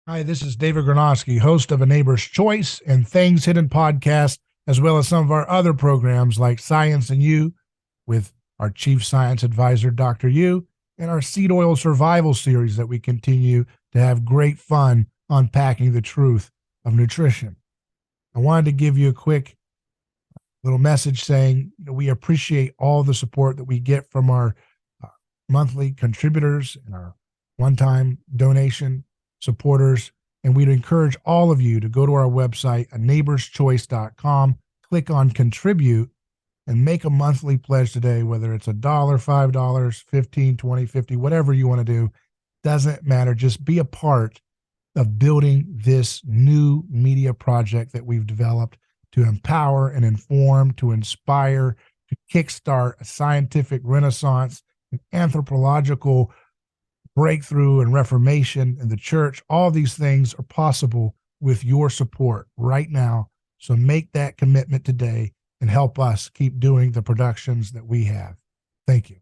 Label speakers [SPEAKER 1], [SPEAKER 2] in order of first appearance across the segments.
[SPEAKER 1] Hi, this is David Gornoski, host of A Neighbor's Choice and Things Hidden podcast, as well as some of our other programs like Science and You with our chief science advisor, Dr. Yu, and our seed oil survival series that we continue to have great fun unpacking the truth of nutrition. I wanted to give you a quick little message saying we appreciate all the support that we get from our uh, monthly contributors and our one-time donation supporters. And we'd encourage all of you to go to our website, a neighborschoice.com, click on contribute, and make a monthly pledge today, whether it's $1, $5, 15, 20, 50, whatever you want to do. Doesn't matter. Just be a part of building this new media project that we've developed to empower and inform, to inspire, to kickstart a scientific renaissance, an anthropological breakthrough and reformation in the church. All these things are possible with your support right now. So make that commitment today and help us keep doing the productions that we have. Thank you.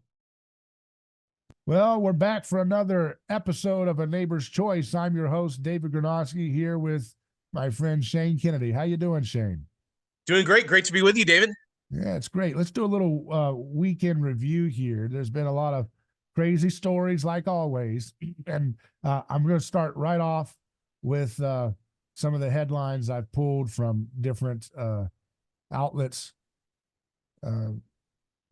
[SPEAKER 1] Well, we're back for another episode of A Neighbor's Choice. I'm your host, David Gornoski, here with my friend Shane Kennedy. How you doing, Shane?
[SPEAKER 2] Doing great. Great to be with you, David.
[SPEAKER 1] Yeah, it's great. Let's do a little weekend review here. There's been a lot of crazy stories, like always. And I'm going to start right off with some of the headlines I've pulled from different outlets.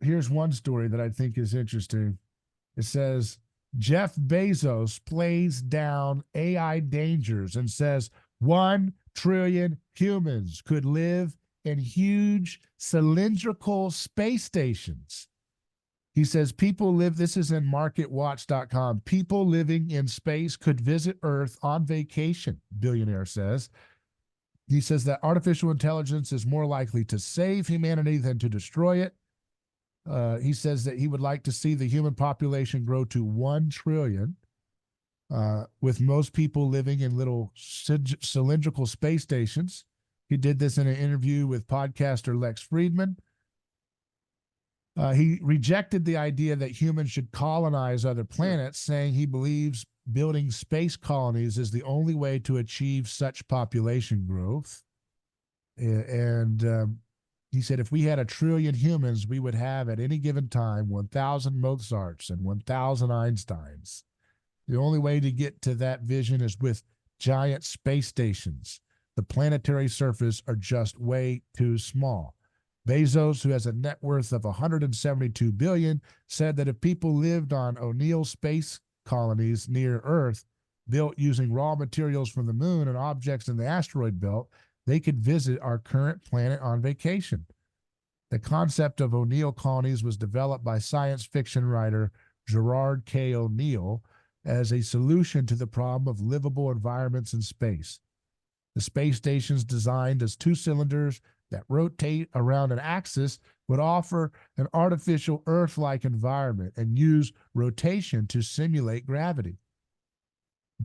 [SPEAKER 1] Here's one story that I think is interesting. It says, Jeff Bezos plays down AI dangers and says 1 trillion humans could live in huge cylindrical space stations. He says people live, this is in marketwatch.com, people living in space could visit Earth on vacation, billionaire says. He says that artificial intelligence is more likely to save humanity than to destroy it. He says that he would like to see the human population grow to 1 trillion, with most people living in little cylindrical space stations. He did this in an interview with podcaster Lex Friedman. He rejected the idea that humans should colonize other planets, saying he believes building space colonies is the only way to achieve such population growth. And he said if we had 1 trillion humans, we would have at any given time 1,000 Mozarts and 1,000 Einsteins. The only way to get to that vision is with giant space stations. The planetary surface are just way too small. Bezos, who has a net worth of $172 billion, said that if people lived on O'Neill space colonies near Earth, built using raw materials from the moon and objects in the asteroid belt, they could visit our current planet on vacation. The concept of O'Neill colonies was developed by science fiction writer Gerard K. O'Neill as a solution to the problem of livable environments in space. The space stations, designed as 2 cylinders that rotate around an axis, would offer an artificial Earth-like environment and use rotation to simulate gravity.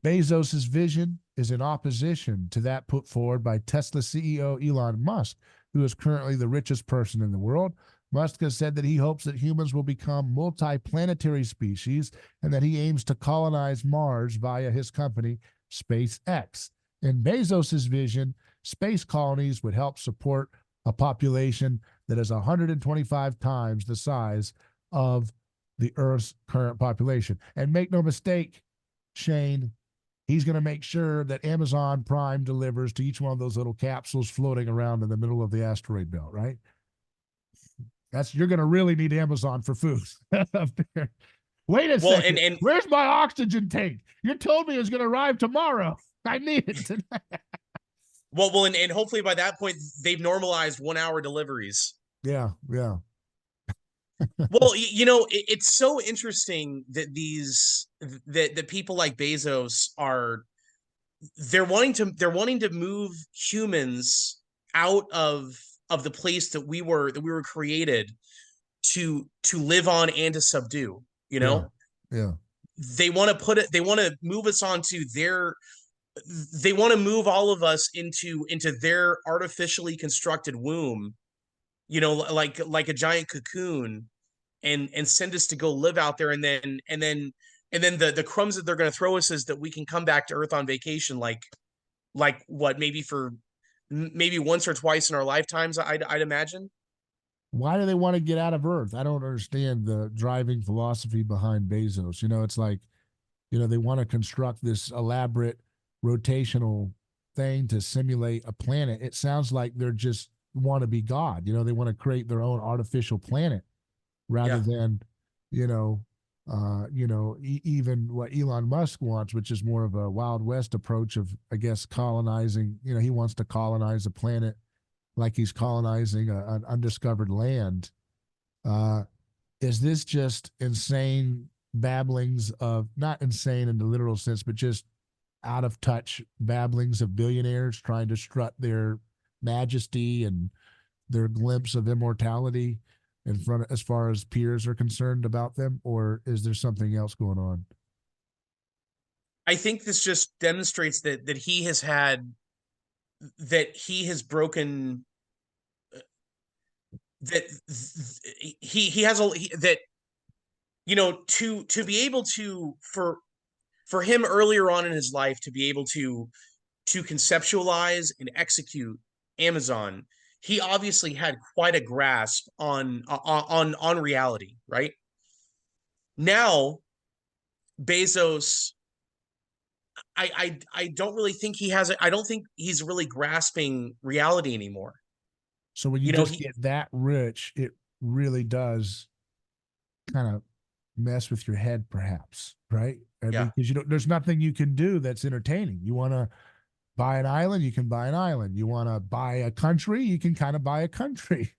[SPEAKER 1] Bezos' vision is in opposition to that put forward by Tesla CEO Elon Musk, who is currently the richest person in the world. Musk has said that he hopes that humans will become multi-planetary species and that he aims to colonize Mars via his company, SpaceX. In Bezos' vision, space colonies would help support a population that is 125 times the size of the Earth's current population. And make no mistake, Shane, he's going to make sure that Amazon Prime delivers to each one of those little capsules floating around in the middle of the asteroid belt, right? You're going to really need Amazon for food up there. Wait a second. Where's my oxygen tank? You told me it was going to arrive tomorrow. I need it tonight.
[SPEAKER 2] And hopefully by that point they've normalized 1-hour deliveries.
[SPEAKER 1] Yeah.
[SPEAKER 2] Well, it's so interesting that that people like Bezos they're wanting to move humans out of the place that we were created to live on and to subdue.
[SPEAKER 1] Yeah.
[SPEAKER 2] They want to move us onto they want to move all of us into their artificially constructed womb, like a giant cocoon, and send us to go live out there, and then and then the crumbs that they're going to throw us is that we can come back to Earth on vacation, like what, maybe once or twice in our lifetimes, I'd imagine.
[SPEAKER 1] Why do they want to get out of Earth? I don't understand the driving philosophy behind Bezos. You know, it's like, you know, they want to construct this elaborate rotational thing to simulate a planet. It sounds like they're just want to be God. You know, they want to create their own artificial planet rather
[SPEAKER 2] Yeah.
[SPEAKER 1] than, you know, even what Elon Musk wants, which is more of a Wild West approach of, I guess, colonizing. You know, he wants to colonize a planet like he's colonizing an undiscovered land. Uh, is this just insane babblings of, not insane in the literal sense, but just out of touch babblings of billionaires trying to strut their majesty and their glimpse of immortality in front of, as far as peers are concerned about them, or is there something else going on?
[SPEAKER 2] I think this just demonstrates that he has broken, that he has a that to be able to, for him earlier on in his life, to be able to conceptualize and execute Amazon, he obviously had quite a grasp on reality, right? Now Bezos, I don't really think he has it. I don't think he's really grasping reality anymore.
[SPEAKER 1] So when you
[SPEAKER 2] You know,
[SPEAKER 1] just
[SPEAKER 2] he
[SPEAKER 1] get that rich, it really does kind of mess with your head, perhaps, right? I
[SPEAKER 2] yeah.
[SPEAKER 1] mean, because you don't, there's nothing you can do that's entertaining. You want to buy an island, you can buy an island. You want to buy a country, you can kind of buy a country.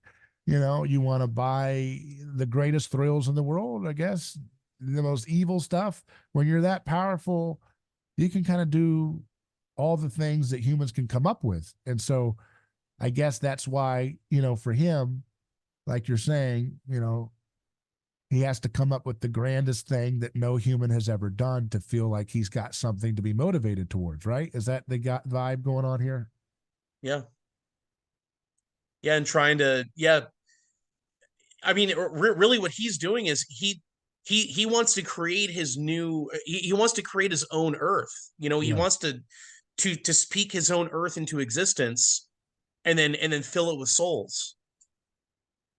[SPEAKER 1] You know, you want to buy the greatest thrills in the world, I guess, the most evil stuff. When you're that powerful, you can kind of do all the things that humans can come up with. And so I guess that's why, you know, for him, like you're saying, you know, he has to come up with the grandest thing that no human has ever done to feel like he's got something to be motivated towards, right? Is that the vibe going on here?
[SPEAKER 2] Yeah. Yeah, and trying to, yeah, I mean, really, what he's doing is he wants to create his new. He wants to create his own Earth. He
[SPEAKER 1] Yeah.
[SPEAKER 2] wants to speak his own Earth into existence, and then fill it with souls.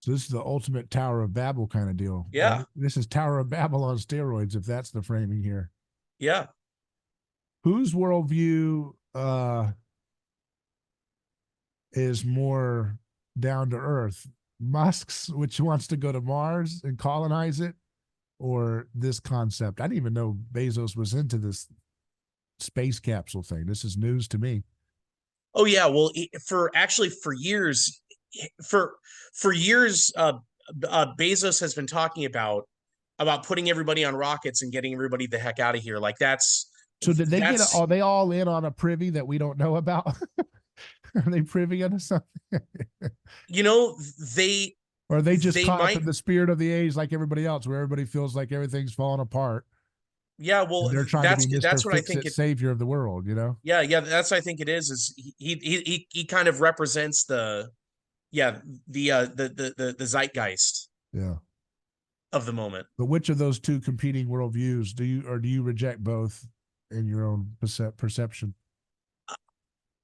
[SPEAKER 1] So this is the ultimate Tower of Babel kind of deal,
[SPEAKER 2] Yeah,
[SPEAKER 1] right? This is Tower of Babel on steroids, if that's the framing here.
[SPEAKER 2] yeah.
[SPEAKER 1] Whose worldview is more down to earth? Musk's, which wants to go to Mars and colonize it, or this concept? I didn't even know Bezos was into this space capsule thing. This is news to me.
[SPEAKER 2] Oh yeah. Well, for years, for for years, Bezos has been talking about putting everybody on rockets and getting everybody the heck out of here. Like
[SPEAKER 1] So did they get?
[SPEAKER 2] that's
[SPEAKER 1] Are they all in on a privy that we don't know about? Are they privy into something?
[SPEAKER 2] you know they
[SPEAKER 1] Or are they just
[SPEAKER 2] they
[SPEAKER 1] caught up
[SPEAKER 2] might.
[SPEAKER 1] in the spirit of the age like everybody else, where everybody feels like everything's falling apart
[SPEAKER 2] Yeah,
[SPEAKER 1] and
[SPEAKER 2] well,
[SPEAKER 1] they're trying to be Mr.
[SPEAKER 2] that's what I
[SPEAKER 1] Fix
[SPEAKER 2] think
[SPEAKER 1] It
[SPEAKER 2] it.
[SPEAKER 1] Savior of the world, you know?
[SPEAKER 2] Yeah, yeah, that's what I think it is. Is he kind of represents the, yeah, the zeitgeist
[SPEAKER 1] Yeah.
[SPEAKER 2] of the moment.
[SPEAKER 1] But which of those two competing worldviews do you reject both in your own perception?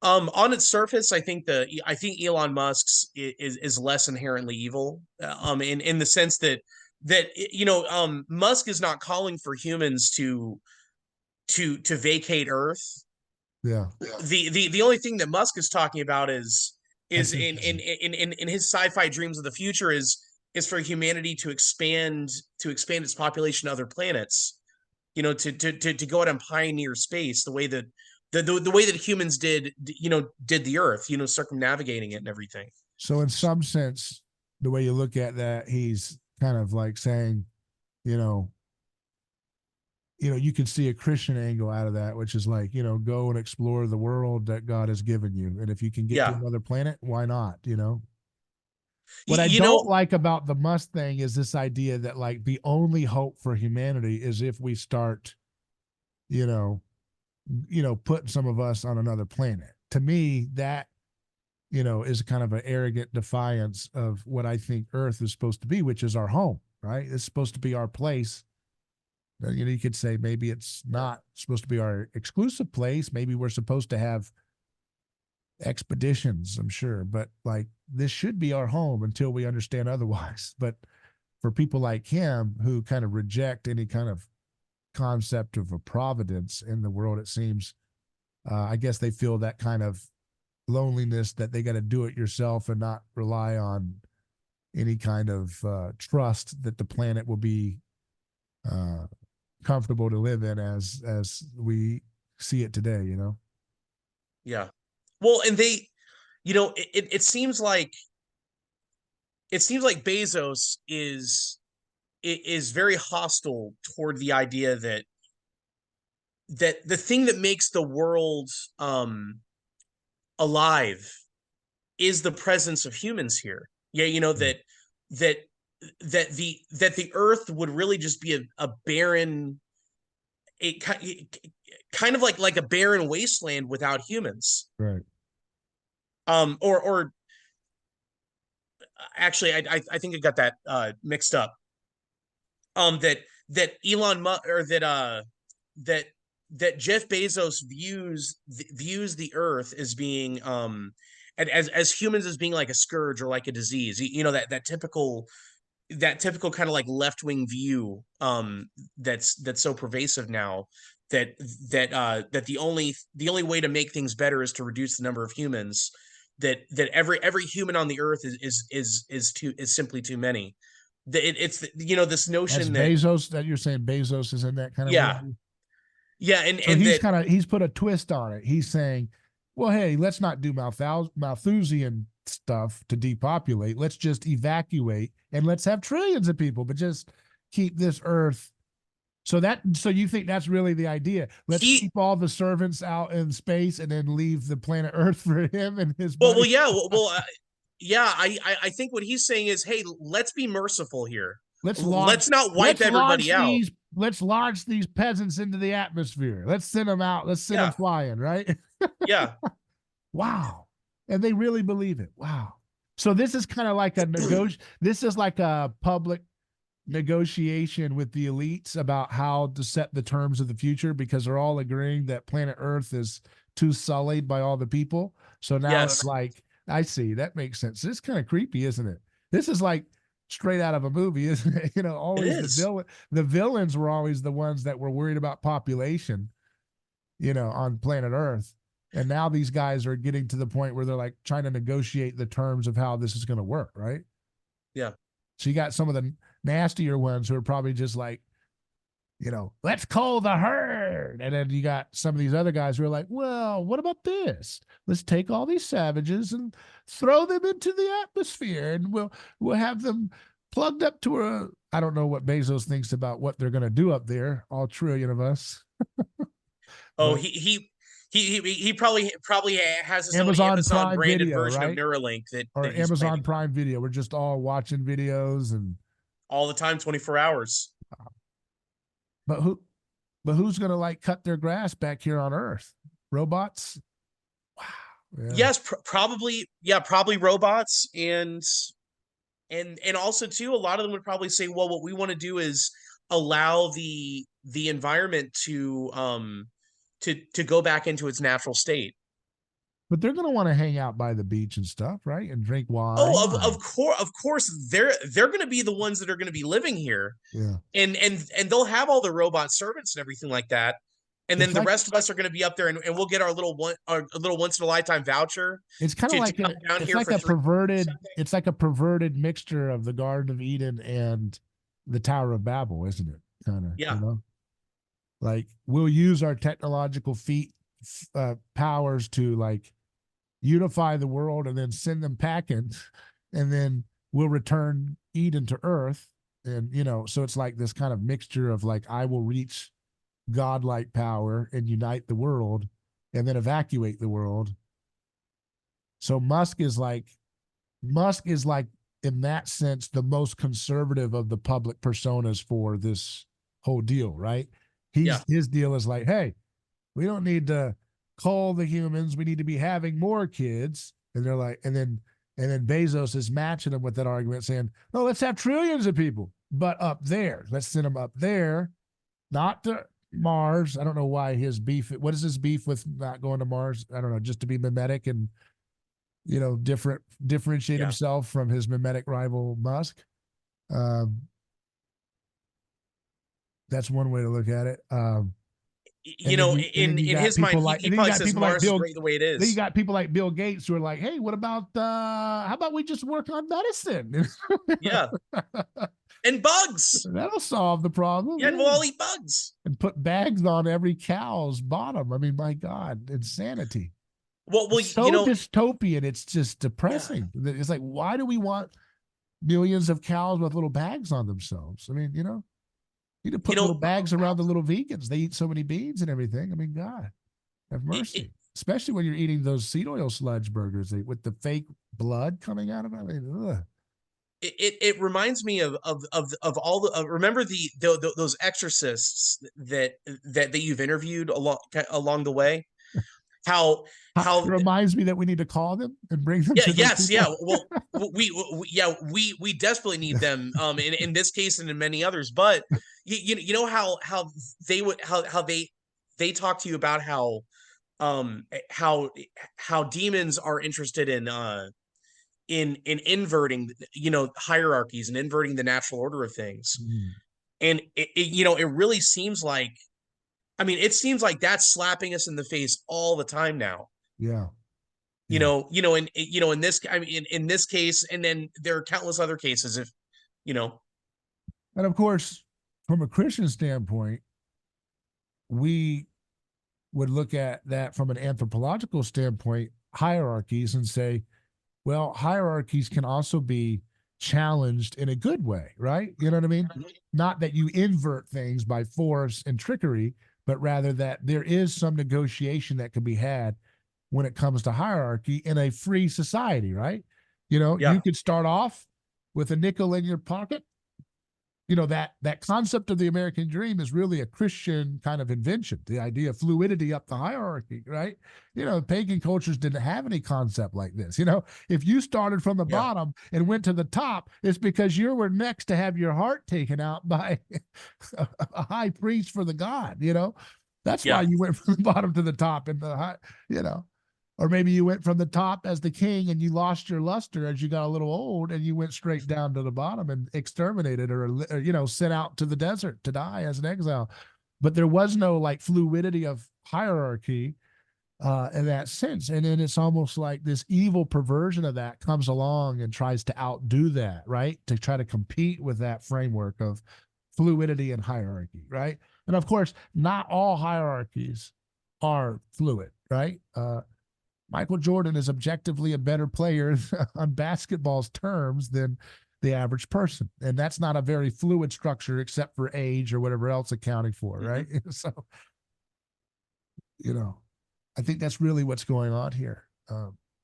[SPEAKER 2] On its surface, I think Elon Musk's is less inherently evil. In the sense that Musk is not calling for humans to vacate Earth.
[SPEAKER 1] Yeah.
[SPEAKER 2] The only thing that Musk is talking about is
[SPEAKER 1] That's his vision.
[SPEAKER 2] in his sci-fi dreams of the future is for humanity to expand its population to other planets, to go out and pioneer space the way that the way that humans did the Earth, circumnavigating it and everything.
[SPEAKER 1] So in some sense, the way you look at that, he's kind of like saying, you know, you can see a Christian angle out of that, which is like, go and explore the world that God has given you. And if you can get to
[SPEAKER 2] Yeah.
[SPEAKER 1] another planet, why not?
[SPEAKER 2] you,
[SPEAKER 1] What I
[SPEAKER 2] you know
[SPEAKER 1] don't like about the Musk thing is this idea that like the only hope for humanity is if we start, you know, putting some of us on another planet. To me, that, is kind of an arrogant defiance of what I think Earth is supposed to be, which is our home, right? It's supposed to be our place You know, you could say maybe it's not supposed to be our exclusive place. Maybe we're supposed to have expeditions, I'm sure, but like this should be our home until we understand otherwise. But for people like him who kind of reject any kind of concept of a providence in the world, it seems, I guess they feel that kind of loneliness that they got to do it yourself and not rely on any kind of trust that the planet will be comfortable to live in as we see it today, you know?
[SPEAKER 2] Yeah. Well, and they, it seems like Bezos is very hostile toward the idea that the thing that makes the world alive is the presence of humans here. Yeah, that the earth would really just be a barren, it kind of like a barren wasteland without humans.
[SPEAKER 1] Right.
[SPEAKER 2] Or actually, I think I got that mixed up. That Elon Musk, or that Jeff Bezos views the Earth as being as humans as being like a scourge or like a disease. You know, that typical kind of like left-wing view that's so pervasive now, that the only way to make things better is to reduce the number of humans, that every human on the earth is simply too many. It's this
[SPEAKER 1] As
[SPEAKER 2] notion that,
[SPEAKER 1] Bezos, that you're saying Bezos is in that kind of
[SPEAKER 2] yeah,
[SPEAKER 1] movie.
[SPEAKER 2] yeah,
[SPEAKER 1] So
[SPEAKER 2] and
[SPEAKER 1] he's
[SPEAKER 2] that,
[SPEAKER 1] kind of he's put a twist on it. He's saying, well, hey, let's not do Malthusian stuff to depopulate. Let's just evacuate and let's have trillions of people, but just keep this earth. So you think that's really the idea? Let's keep all the servants out in space and then leave the planet Earth for him and his buddy.
[SPEAKER 2] well, yeah, yeah. I think what he's saying is, hey, let's be merciful here. Let's not wipe everybody out.
[SPEAKER 1] Let's launch these peasants into the atmosphere. Let's send them out. Let's send them flying, right?
[SPEAKER 2] Yeah.
[SPEAKER 1] Wow. And they really believe it. Wow. So this is kind of like this is like a public negotiation with the elites about how to set the terms of the future, because they're all agreeing that planet Earth is too sullied by all the people. So now it's like, I see, that makes sense. It's kind of creepy, isn't it? This is like straight out of a movie, isn't it? You know, always the villains were always the ones that were worried about population, you know, on planet Earth. And now these guys are getting to the point where they're like trying to negotiate the terms of how this is going to work, right?
[SPEAKER 2] Yeah.
[SPEAKER 1] So you got some of the nastier ones who are probably just like, you know, let's cull the herd. And then you got some of these other guys who are like, well, what about this? Let's take all these savages and throw them into the atmosphere, and we'll have them plugged up to I don't know what Bezos thinks about what they're going to do up there, all trillion of us.
[SPEAKER 2] Oh, he probably has some Amazon
[SPEAKER 1] Prime
[SPEAKER 2] branded
[SPEAKER 1] Video,
[SPEAKER 2] version
[SPEAKER 1] right?
[SPEAKER 2] of Neuralink
[SPEAKER 1] or Amazon Prime Video. We're just all watching videos and
[SPEAKER 2] all the time, 24 hours.
[SPEAKER 1] But who's going to like cut their grass back here on Earth? Robots? Wow.
[SPEAKER 2] Yeah. Yes, probably. Yeah, probably robots, and also too, a lot of them would probably say, well, what we want to do is allow the environment to go back into its natural state.
[SPEAKER 1] But they're going to want to hang out by the beach and stuff, right? And drink wine.
[SPEAKER 2] Oh, of course, they're going to be the ones that are going to be living here.
[SPEAKER 1] Yeah.
[SPEAKER 2] And they'll have all the robot servants and everything like that. And then the rest of us are going to be up there, and we'll get our little once in a lifetime voucher.
[SPEAKER 1] It's kind of like it's like a perverted mixture of the Garden of Eden and the Tower of Babel, isn't it? Kind of,
[SPEAKER 2] yeah.
[SPEAKER 1] You know? Like, we'll use our technological powers to like unify the world and then send them packing, and then we'll return Eden to Earth. And, you know, so it's like this kind of mixture of like, I will reach godlike power and unite the world and then evacuate the world. So Musk is like in that sense the most conservative of the public personas for this whole deal, right? His deal is like, hey, we don't need to cull the humans, we need to be having more kids. And they're like, and then Bezos is matching them with that argument, saying, no, let's have trillions of people, but up there, let's send them up there. not to Mars. I don't know why his beef. What is his beef with not going to Mars? I don't know. Just to be mimetic and differentiate
[SPEAKER 2] Yeah.
[SPEAKER 1] himself from his mimetic rival Musk. Um, that's one way to look at it.
[SPEAKER 2] You know,
[SPEAKER 1] And then you
[SPEAKER 2] in
[SPEAKER 1] got
[SPEAKER 2] his mind,
[SPEAKER 1] people like
[SPEAKER 2] he probably says Mars is great the way it
[SPEAKER 1] then you
[SPEAKER 2] is.
[SPEAKER 1] got people like Bill Gates who are like, hey, what about how about we just work on medicine?
[SPEAKER 2] Yeah. And bugs.
[SPEAKER 1] That'll solve the problem.
[SPEAKER 2] Yeah, and
[SPEAKER 1] Yeah.
[SPEAKER 2] we'll all eat bugs.
[SPEAKER 1] And put bags on every cow's bottom. I mean, my God, insanity.
[SPEAKER 2] Well,
[SPEAKER 1] It's
[SPEAKER 2] you
[SPEAKER 1] so
[SPEAKER 2] know,
[SPEAKER 1] dystopian. It's just
[SPEAKER 2] yeah.
[SPEAKER 1] depressing. It's like, why do we want millions of cows with little bags on themselves? I mean, you need to
[SPEAKER 2] You
[SPEAKER 1] put little
[SPEAKER 2] know,
[SPEAKER 1] bags around the little vegans. They eat so many beans and everything. I mean, God, have
[SPEAKER 2] it,
[SPEAKER 1] mercy. Especially when you're eating those seed oil sludge burgers with the fake blood coming out of it. I mean, ugh.
[SPEAKER 2] it reminds me of all the remember the those exorcists that you've interviewed along the way, how
[SPEAKER 1] It
[SPEAKER 2] how
[SPEAKER 1] reminds me that we need to call them and bring them
[SPEAKER 2] yeah,
[SPEAKER 1] to those
[SPEAKER 2] yes,
[SPEAKER 1] people.
[SPEAKER 2] yeah, well, yeah, we desperately need them in this case and in many others, but you know how they would how they talk to you about um how how demons are interested in inverting hierarchies and inverting the natural order of things.
[SPEAKER 1] Mm,
[SPEAKER 2] And it really seems like, I mean, it seems like that's slapping us in the face all the time now.
[SPEAKER 1] yeah, yeah.
[SPEAKER 2] In this, I mean, in this case, and then there are countless other cases. If you know,
[SPEAKER 1] And of course, from a Christian standpoint, we would look at that from an anthropological standpoint, hierarchies, and say, well, hierarchies can also be challenged in a good way, right? You know what I mean? Not that you invert things by force and trickery, but rather that there is some negotiation that can be had when it comes to hierarchy in a free society, right? You
[SPEAKER 2] yeah,
[SPEAKER 1] could start off with a nickel in your pocket. That concept of the American dream is really a Christian kind of invention, the idea of fluidity up the hierarchy, right? Pagan cultures didn't have any concept like this. If you started from the
[SPEAKER 2] yeah,
[SPEAKER 1] bottom and went to the top, it's because you were next to have your heart taken out by a high priest for the god. That's why
[SPEAKER 2] yeah,
[SPEAKER 1] you went from the bottom to the top in the high, you know or maybe you went from the top as the king and you lost your luster as you got a little old and you went straight down to the bottom and exterminated or sent out to the desert to die as an exile. But there was no like fluidity of hierarchy in that sense. And then it's almost like this evil perversion of that comes along and tries to outdo that, right? To try to compete with that framework of fluidity and hierarchy, right? And of course, not all hierarchies are fluid, right? Michael Jordan is objectively a better player on basketball's terms than the average person. And that's not a very fluid structure except for age or whatever else accounting for, right?
[SPEAKER 2] mm-hmm.
[SPEAKER 1] So, I think that's really what's going on here.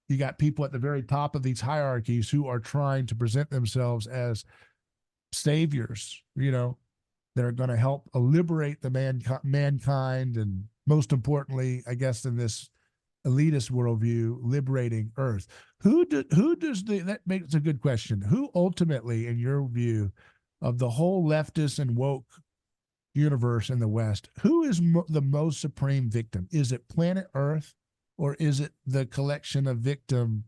[SPEAKER 1] You got people at the very top of these hierarchies who are trying to present themselves as saviors, that are going to help liberate the mankind. And most importantly, I guess in this elitist worldview, liberating Earth. That makes a good question. Who ultimately, in your view, of the whole leftist and woke universe in the West, who is the most supreme victim? Is it planet Earth, or is it the collection of victim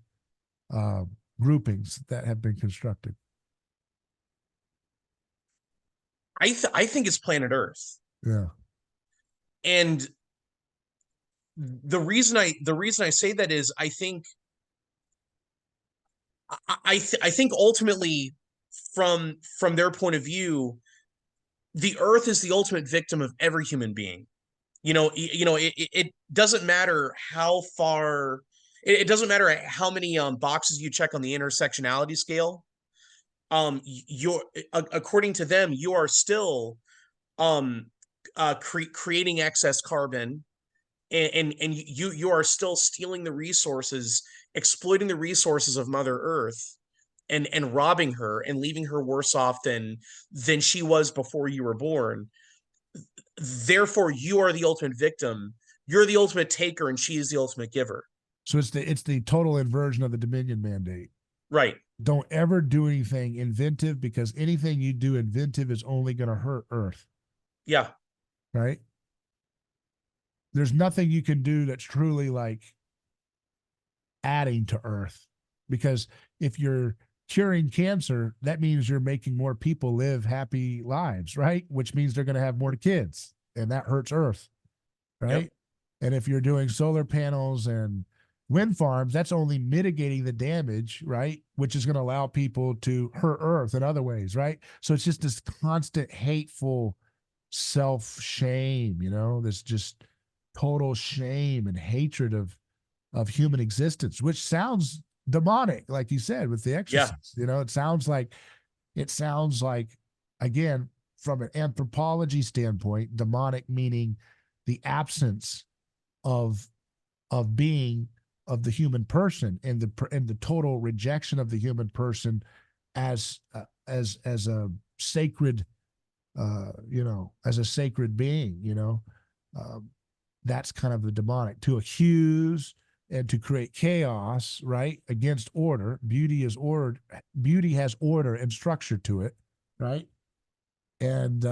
[SPEAKER 1] groupings that have been constructed?
[SPEAKER 2] I think it's planet Earth,
[SPEAKER 1] Yeah.
[SPEAKER 2] and the reason I say that is I think ultimately from their point of view, the Earth is the ultimate victim of every human being. It doesn't matter how far, it doesn't matter how many boxes you check on the intersectionality scale. You're according to them, you are still um creating excess carbon, and you are still stealing the resources, exploiting the resources of Mother Earth, and robbing her and leaving her worse off than she was before you were born. Therefore, you are the ultimate victim. You're the ultimate taker, and she is the ultimate giver.
[SPEAKER 1] So it's the total inversion of the Dominion mandate.
[SPEAKER 2] Right.
[SPEAKER 1] Don't ever do anything inventive, because anything you do inventive is only going to hurt Earth.
[SPEAKER 2] Yeah.
[SPEAKER 1] right? There's nothing you can do that's truly like adding to Earth, because if you're curing cancer, that means you're making more people live happy lives, right? Which means they're going to have more kids, and that hurts Earth,
[SPEAKER 2] Yep.
[SPEAKER 1] right? And if you're doing solar panels and wind farms, that's only mitigating the damage, right? Which is going to allow people to hurt Earth in other ways, right? So it's just this constant hateful self shame, this just total shame and hatred of human existence, which sounds demonic, like you said, with the
[SPEAKER 2] Yeah.
[SPEAKER 1] Exorcist. It sounds like again, from an anthropology standpoint, demonic meaning the absence of being of the human person, and the total rejection of the human person as a sacred as a sacred being. Um, that's kind of the demonic, to accuse and to create chaos, right, against order. Beauty has order and structure to it, right? And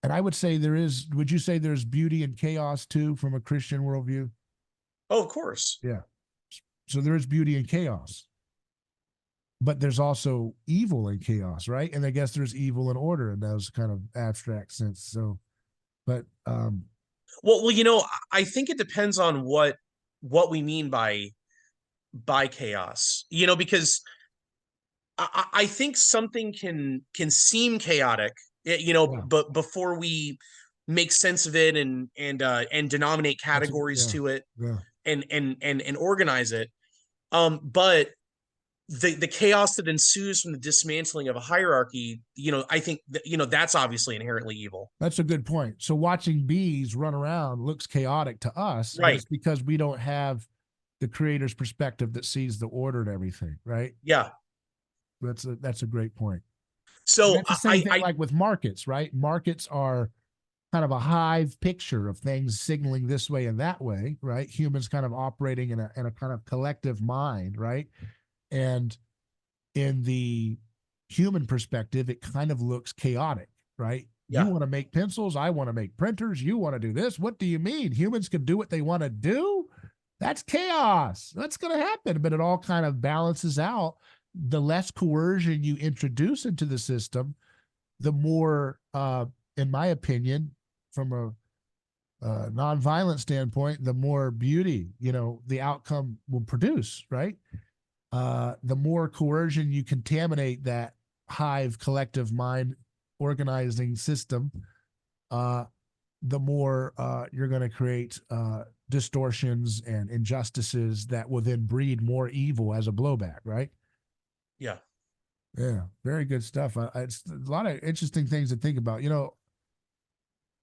[SPEAKER 1] I would say would you say there's beauty and chaos too from a Christian worldview?
[SPEAKER 2] Oh, of course.
[SPEAKER 1] Yeah. So there is beauty and chaos, but there's also evil and chaos, right? And I guess there's evil and order in those kind of abstract sense. So, but
[SPEAKER 2] I think it depends on what we mean by chaos. Because I think something can seem chaotic,
[SPEAKER 1] yeah,
[SPEAKER 2] but before we make sense of it and denominate categories
[SPEAKER 1] yeah,
[SPEAKER 2] to it
[SPEAKER 1] yeah,
[SPEAKER 2] and organize it. But the chaos that ensues from the dismantling of a hierarchy, I think that, that's obviously inherently evil.
[SPEAKER 1] that's a good point. So watching bees run around looks chaotic to us, but
[SPEAKER 2] Right.
[SPEAKER 1] it's because we don't have the creator's perspective that sees the order and everything, right?
[SPEAKER 2] Yeah.
[SPEAKER 1] That's a great point. And
[SPEAKER 2] So
[SPEAKER 1] that's the same
[SPEAKER 2] I,
[SPEAKER 1] thing
[SPEAKER 2] I
[SPEAKER 1] like with markets, right? Markets are kind of a hive picture of things signaling this way and that way, right? Humans kind of operating in a kind of collective mind, right? And in the human perspective, it kind of looks chaotic, right? You
[SPEAKER 2] yeah.
[SPEAKER 1] want to make pencils, I want to make printers, you want to do this. What do you mean? Humans can do what they want to do? That's chaos. That's going to happen, but it all kind of balances out. The less coercion you introduce into the system, the more, in my opinion, from a nonviolent standpoint, the more beauty, the outcome will produce, right? The more coercion you contaminate that hive collective mind organizing system, uh, the more you're going to create distortions and injustices that will then breed more evil as a blowback, right?
[SPEAKER 2] Yeah.
[SPEAKER 1] Yeah, very good stuff. It's a lot of interesting things to think about.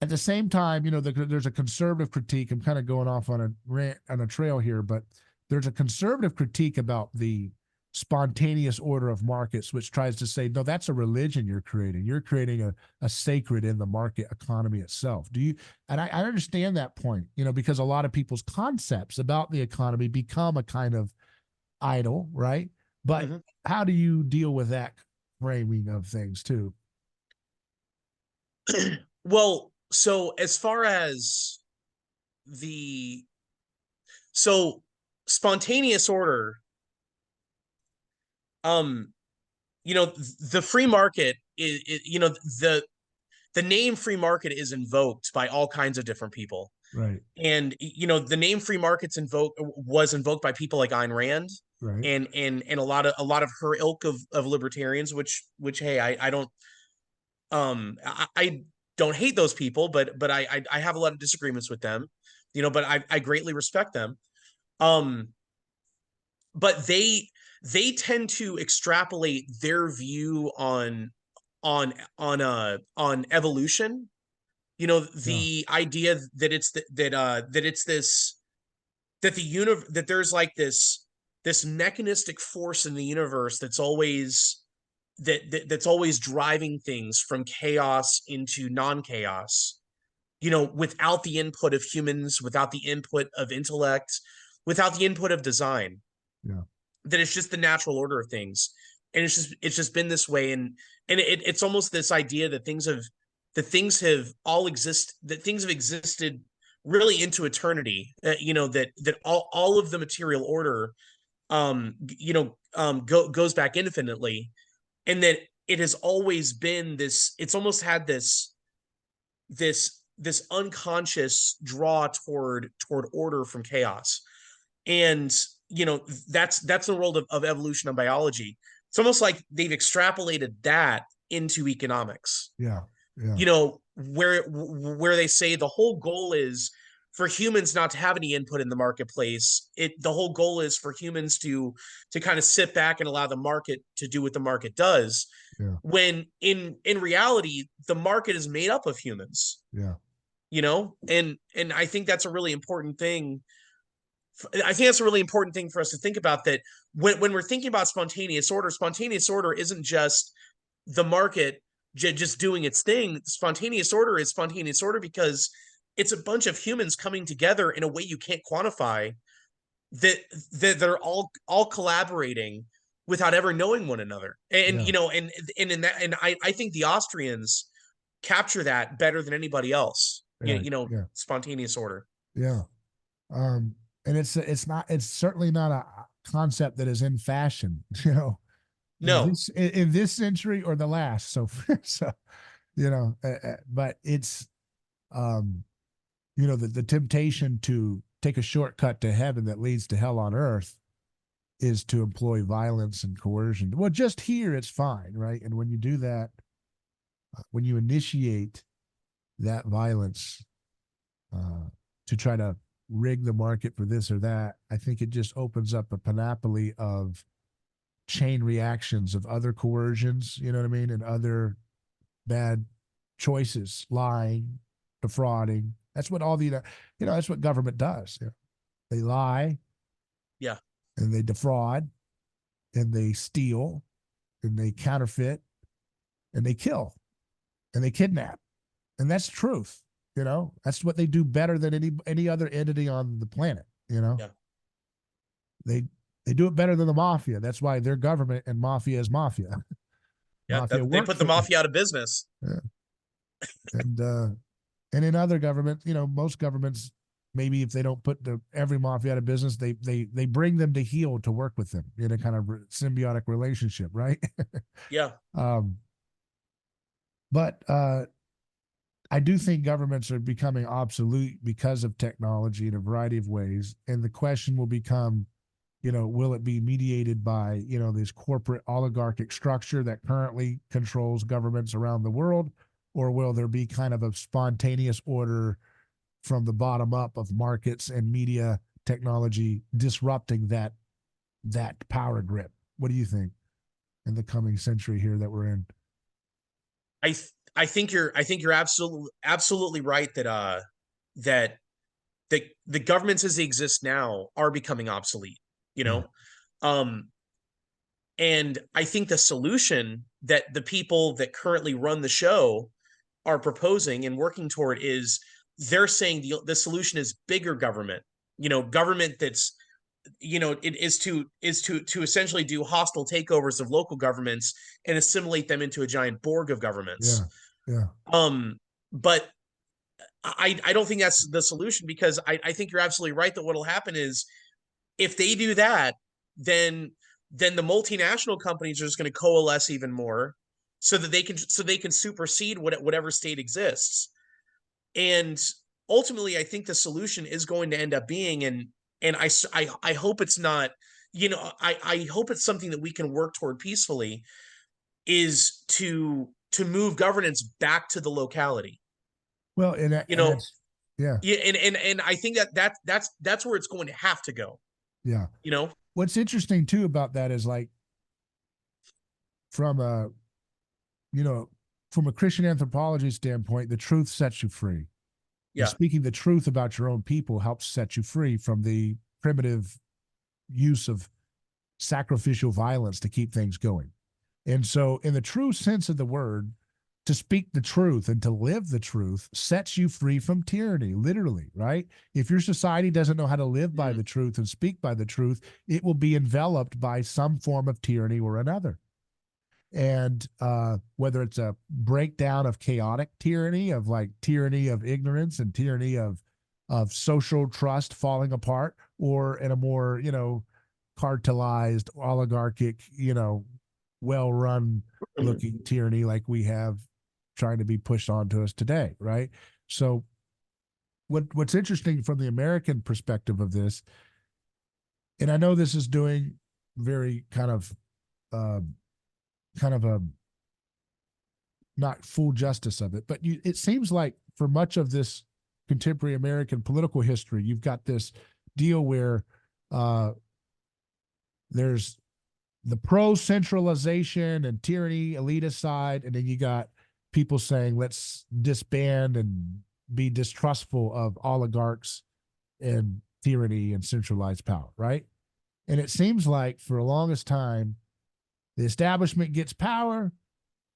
[SPEAKER 1] At the same time, there's a conservative critique. I'm kind of going off on a rant on a trail here, but there's a conservative critique about the spontaneous order of markets, which tries to say, no, that's a religion you're creating. You're creating a sacred in the market economy itself. I understand that point, because a lot of people's concepts about the economy become a kind of idol, right? But
[SPEAKER 2] Mhm.
[SPEAKER 1] how do you deal with that framing of things too?
[SPEAKER 2] Well, so as far as the so spontaneous order, um, the free market is the name free market is invoked by all kinds of different people.
[SPEAKER 1] Right,
[SPEAKER 2] And the name free markets was invoked by people like Ayn Rand
[SPEAKER 1] right.
[SPEAKER 2] and a lot of her ilk of libertarians, which hey, I don't hate those people, but I have a lot of disagreements with them, but I greatly respect them. Um, but they tend to extrapolate their view on evolution.
[SPEAKER 1] Yeah,
[SPEAKER 2] The idea that it's this that the universe that there's like this mechanistic force in the universe that's always driving things from chaos into non-chaos, without the input of humans, without the input of intellect, without the input of design.
[SPEAKER 1] yeah,
[SPEAKER 2] That it's just the natural order of things, and it's just been this way, and it's almost this idea that that things have existed really into eternity. That all of the material order, goes back infinitely, and that it has always been this. It's almost had this unconscious draw toward order from chaos. And that's the world of evolution and biology. It's almost like they've extrapolated that into economics,
[SPEAKER 1] Yeah. Yeah.
[SPEAKER 2] where they say the whole goal is for humans not to have any input in the marketplace. The whole goal is for humans to kind of sit back and allow the market to do what the market does,
[SPEAKER 1] Yeah.
[SPEAKER 2] when in reality the market is made up of humans.
[SPEAKER 1] Yeah.
[SPEAKER 2] And I think that's a really important thing. I think that's a really important thing for us to think about, that when we're thinking about spontaneous order isn't just the market just doing its thing. Spontaneous order is spontaneous order because it's a bunch of humans coming together in a way you can't quantify, that they're all collaborating without ever knowing one another. And
[SPEAKER 1] Yeah.
[SPEAKER 2] and in that, and I think the Austrians capture that better than anybody else.
[SPEAKER 1] Yeah. Yeah.
[SPEAKER 2] Spontaneous order.
[SPEAKER 1] Yeah. And it's certainly not a concept that is in fashion,
[SPEAKER 2] No.
[SPEAKER 1] in this century or the last. So, so, but it's, the temptation to take a shortcut to heaven that leads to hell on earth is to employ violence and coercion. Well, just here it's fine, right? And when you do that, when you initiate that violence to try to rig the market for this or that, I think it just opens up a panoply of chain reactions of other coercions, you know what I mean, and other bad choices, lying, defrauding. That's what all that's what government does. They lie,
[SPEAKER 2] Yeah.
[SPEAKER 1] and they defraud, and they steal, and they counterfeit, and they kill, and they kidnap, and that's truth. That's what they do better than any other entity on the planet.
[SPEAKER 2] Yeah.
[SPEAKER 1] They do it better than the mafia. That's why they're government and mafia is mafia.
[SPEAKER 2] Yeah,
[SPEAKER 1] Mafia
[SPEAKER 2] they put the
[SPEAKER 1] for
[SPEAKER 2] mafia out of business.
[SPEAKER 1] yeah. And in other governments, most governments, maybe if they don't put every mafia out of business, they bring them to heel to work with them in a kind of symbiotic relationship, right?
[SPEAKER 2] Yeah.
[SPEAKER 1] But I do think governments are becoming obsolete because of technology in a variety of ways. And the question will become, will it be mediated by, this corporate oligarchic structure that currently controls governments around the world? Or will there be kind of a spontaneous order from the bottom up of markets and media technology disrupting that power grip? What do you think in the coming century here that we're in?
[SPEAKER 2] I think you're absolutely right that the governments as they exist now are becoming obsolete,
[SPEAKER 1] Yeah.
[SPEAKER 2] And I think the solution that the people that currently run the show are proposing and working toward is, they're saying the solution is bigger government, government that's, it is to essentially do hostile takeovers of local governments and assimilate them into a giant Borg of governments.
[SPEAKER 1] Yeah.
[SPEAKER 2] But I don't think that's the solution, because I think you're absolutely right that what'll happen is, if they do that, then the multinational companies are just going to coalesce even more, so that they can supersede whatever state exists. And ultimately, I think the solution is going to end up being, and I hope it's not, I hope it's something that we can work toward peacefully, is to move governance back to the locality.
[SPEAKER 1] Well, and that's, yeah.
[SPEAKER 2] Yeah, and I think that's where it's going to have to go.
[SPEAKER 1] Yeah. What's interesting too about that is, like, from a Christian anthropology standpoint, the truth sets you free.
[SPEAKER 2] Yeah.
[SPEAKER 1] And speaking the truth about your own people helps set you free from the primitive use of sacrificial violence to keep things going. And so, in the true sense of the word, to speak the truth and to live the truth sets you free from tyranny, literally, right? If your society doesn't know how to live by the truth and speak by the truth, it will be enveloped by some form of tyranny or another. And whether it's a breakdown of chaotic tyranny, of like tyranny of ignorance and tyranny of social trust falling apart, or in a more, cartelized, oligarchic, well-run looking tyranny like we have trying to be pushed onto us today, right? So what's interesting from the American perspective of this, and I know this is doing very uh, kind of a not full justice of it, but it seems like for much of this contemporary American political history, you've got this deal where uh, there's the pro centralization and tyranny elitist side, and then you got people saying let's disband and be distrustful of oligarchs and tyranny and centralized power, right? And it seems like for the longest time, the establishment gets power,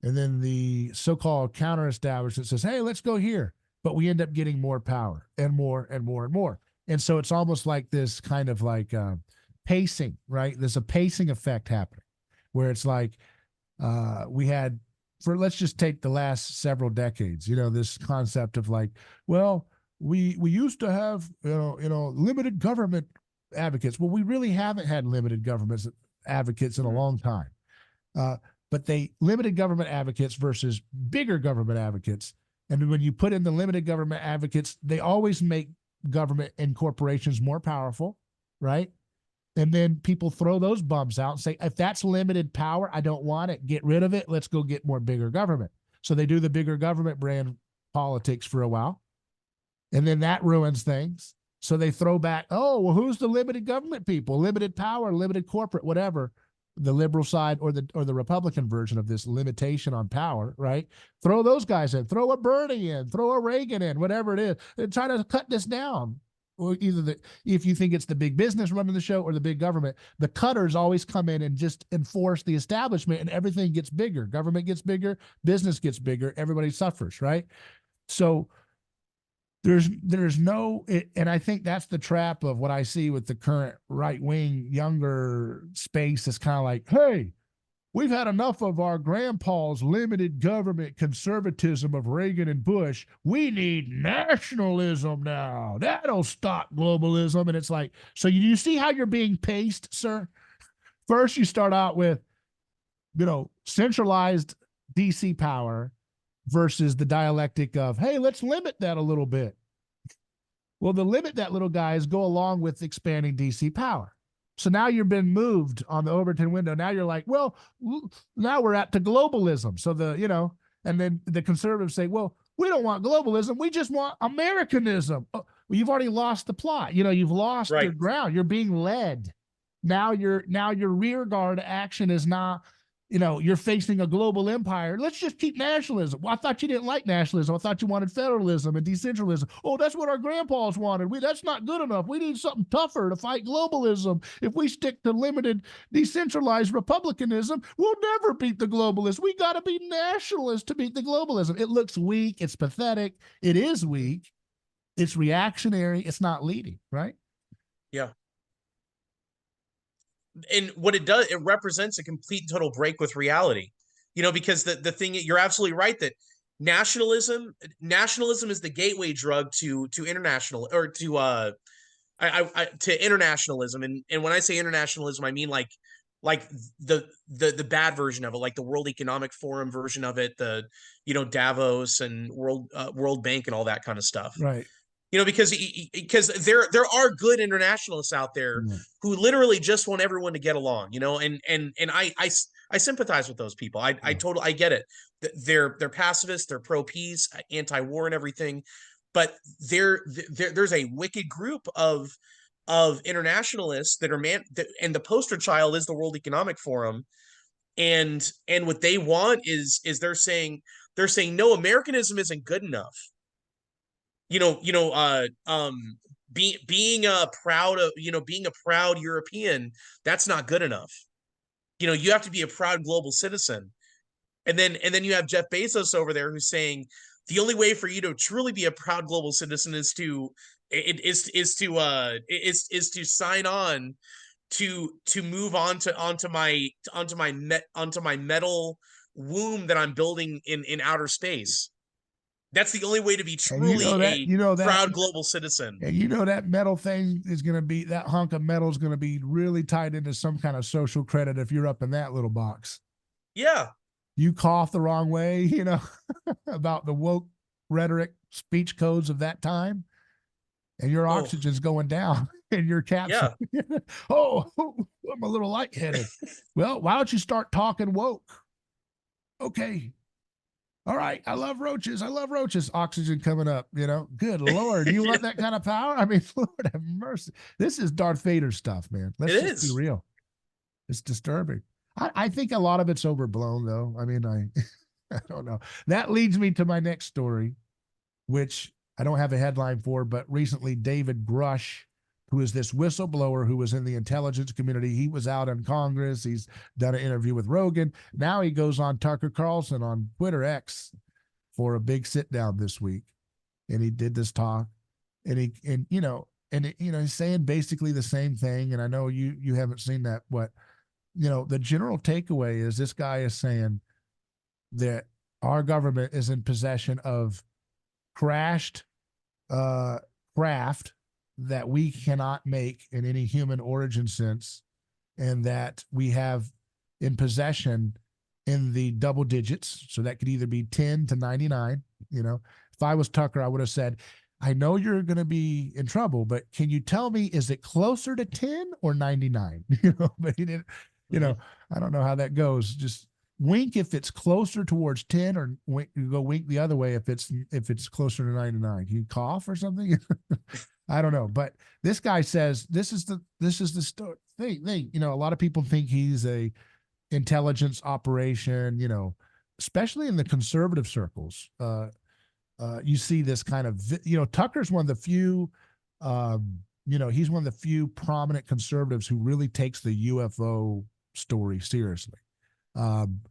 [SPEAKER 1] and then the so-called counter-establishment says, hey, let's go here. But we end up getting more power and more and more and more. And so it's almost like this kind of like pacing, right? There's a pacing effect happening where it's like we had, let's just take the last several decades, this concept of like, well, we used to have, limited government advocates. Well, we really haven't had limited government advocates in a long time. But they limited government advocates versus bigger government advocates. And when you put in the limited government advocates, they always make government and corporations more powerful, right? And then people throw those bumps out and say, if that's limited power, I don't want it. Get rid of it. Let's go get more bigger government. So they do the bigger government brand politics for a while. And then that ruins things. So they throw back, oh, well, who's the limited government people? Limited power, limited corporate, whatever. The liberal side or the Republican version of this limitation on power, right? Throw those guys in, throw a Bernie in, throw a Reagan in, whatever it is, and try to cut this down. Or either if you think it's the big business running the show or the big government, the cutters always come in and just enforce the establishment, and everything gets bigger. Government gets bigger, business gets bigger, everybody suffers, right? So there's no, and I think that's the trap of what I see with the current right-wing younger space. It's kind of like, hey, we've had enough of our grandpa's limited government conservatism of Reagan and Bush. We need nationalism now. That'll stop globalism. And it's like, so you see how you're being paced, sir? First, you start out with, centralized DC power versus the dialectic of, hey, let's limit that a little bit. Well, the limit that little guys go along with expanding DC power. So now you've been moved on the Overton window. Now you're like, well, now we're at to globalism. So and then the conservatives say, well, we don't want globalism. We just want Americanism. Oh, well, you've already lost the plot. You've lost your ground. You're being led. Now your rear guard action is not, you're facing a global empire. Let's just keep nationalism. Well, I thought you didn't like nationalism. I thought you wanted federalism and decentralism. Oh, that's what our grandpas wanted. That's not good enough. We need something tougher to fight globalism. If we stick to limited, decentralized republicanism, we'll never beat the globalists. We got to be nationalists to beat the globalism. It looks weak. It's pathetic. It is weak. It's reactionary. It's not leading, right?
[SPEAKER 2] Yeah. And what it does, it represents a complete and total break with reality, because the thing, you're absolutely right that nationalism is the gateway drug to international, or to to internationalism. And when I say internationalism, I mean like the bad version of it, like the World Economic Forum version of it, the Davos and World Bank and all that kind of stuff.
[SPEAKER 1] Right.
[SPEAKER 2] Because there are good internationalists out there who literally just want everyone to get along, and I sympathize with those people. I totally get it. They're pacifists, they're pro peace, anti-war, and everything, but there's a wicked group of internationalists that are and the poster child is the World Economic Forum, and what they want is they're saying no, Americanism isn't good enough. Being a proud European, that's not good enough. You have to be a proud global citizen. And then you have Jeff Bezos over there who's saying the only way for you to truly be a proud global citizen is to sign on to move onto my metal womb that I'm building in outer space. That's the only way to be
[SPEAKER 1] And you
[SPEAKER 2] truly
[SPEAKER 1] know that,
[SPEAKER 2] a
[SPEAKER 1] you know that,
[SPEAKER 2] proud global citizen.
[SPEAKER 1] and you know that metal thing is going to be, that hunk of metal is going to be really tied into some kind of social credit if you're up in that little box.
[SPEAKER 2] Yeah.
[SPEAKER 1] You cough the wrong way, you know, about the woke rhetoric, speech codes of that time, and your
[SPEAKER 2] Oh,
[SPEAKER 1] oxygen's going down in your capsule.
[SPEAKER 2] yeah.
[SPEAKER 1] Oh, I'm a little lightheaded. Well, why don't you start talking woke? Okay. All right. I love roaches. I love roaches. Oxygen coming up, you know. Good Lord. You want that kind of power? I mean, Lord have mercy. This is Darth Vader stuff, man.
[SPEAKER 2] It
[SPEAKER 1] Let's just be
[SPEAKER 2] is.
[SPEAKER 1] real. It's disturbing. I think a lot of it's overblown, though. I mean, I don't know. That leads me to my next story, which I don't have a headline for, but recently David Grush, who is this whistleblower who was in the intelligence community, he was out in Congress. He's done an interview with Rogan. Now he goes on Tucker Carlson on Twitter X for a big sit down this week, and he did this talk, and he's saying basically the same thing. And I know you haven't seen that. What the general takeaway is, this guy is saying that our government is in possession of crashed craft that we cannot make in any human origin sense, and that we have in possession in the double digits. So that could either be 10 to 99. If I was Tucker, I would have said, I know you're going to be in trouble, but can you tell me, is it closer to 10 or 99? But he didn't, I don't know how that goes. Just wink if it's closer towards 10, or wink, you go wink the other way if it's closer to 99. Can you cough or something? I don't know. But this guy says this is the thing. A lot of people think he's a intelligence operation, especially in the conservative circles. You see this kind of, Tucker's one of the few, he's one of the few prominent conservatives who really takes the UFO story seriously. And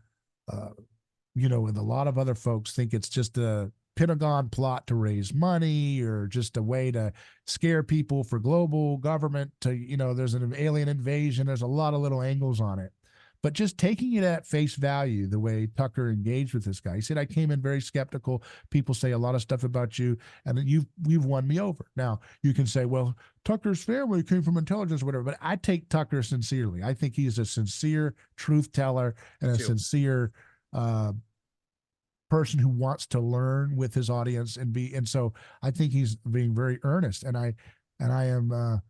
[SPEAKER 1] a lot of other folks think it's just a Pentagon plot to raise money, or just a way to scare people for global government to, there's an alien invasion. There's a lot of little angles on it. But just taking it at face value, the way Tucker engaged with this guy, he said, I came in very skeptical. People say a lot of stuff about you, and we've won me over. Now, you can say, well, Tucker's family came from intelligence or whatever, but I take Tucker sincerely. I think he's a sincere truth teller and a sincere person who wants to learn with his audience and so I think he's being very earnest, and I am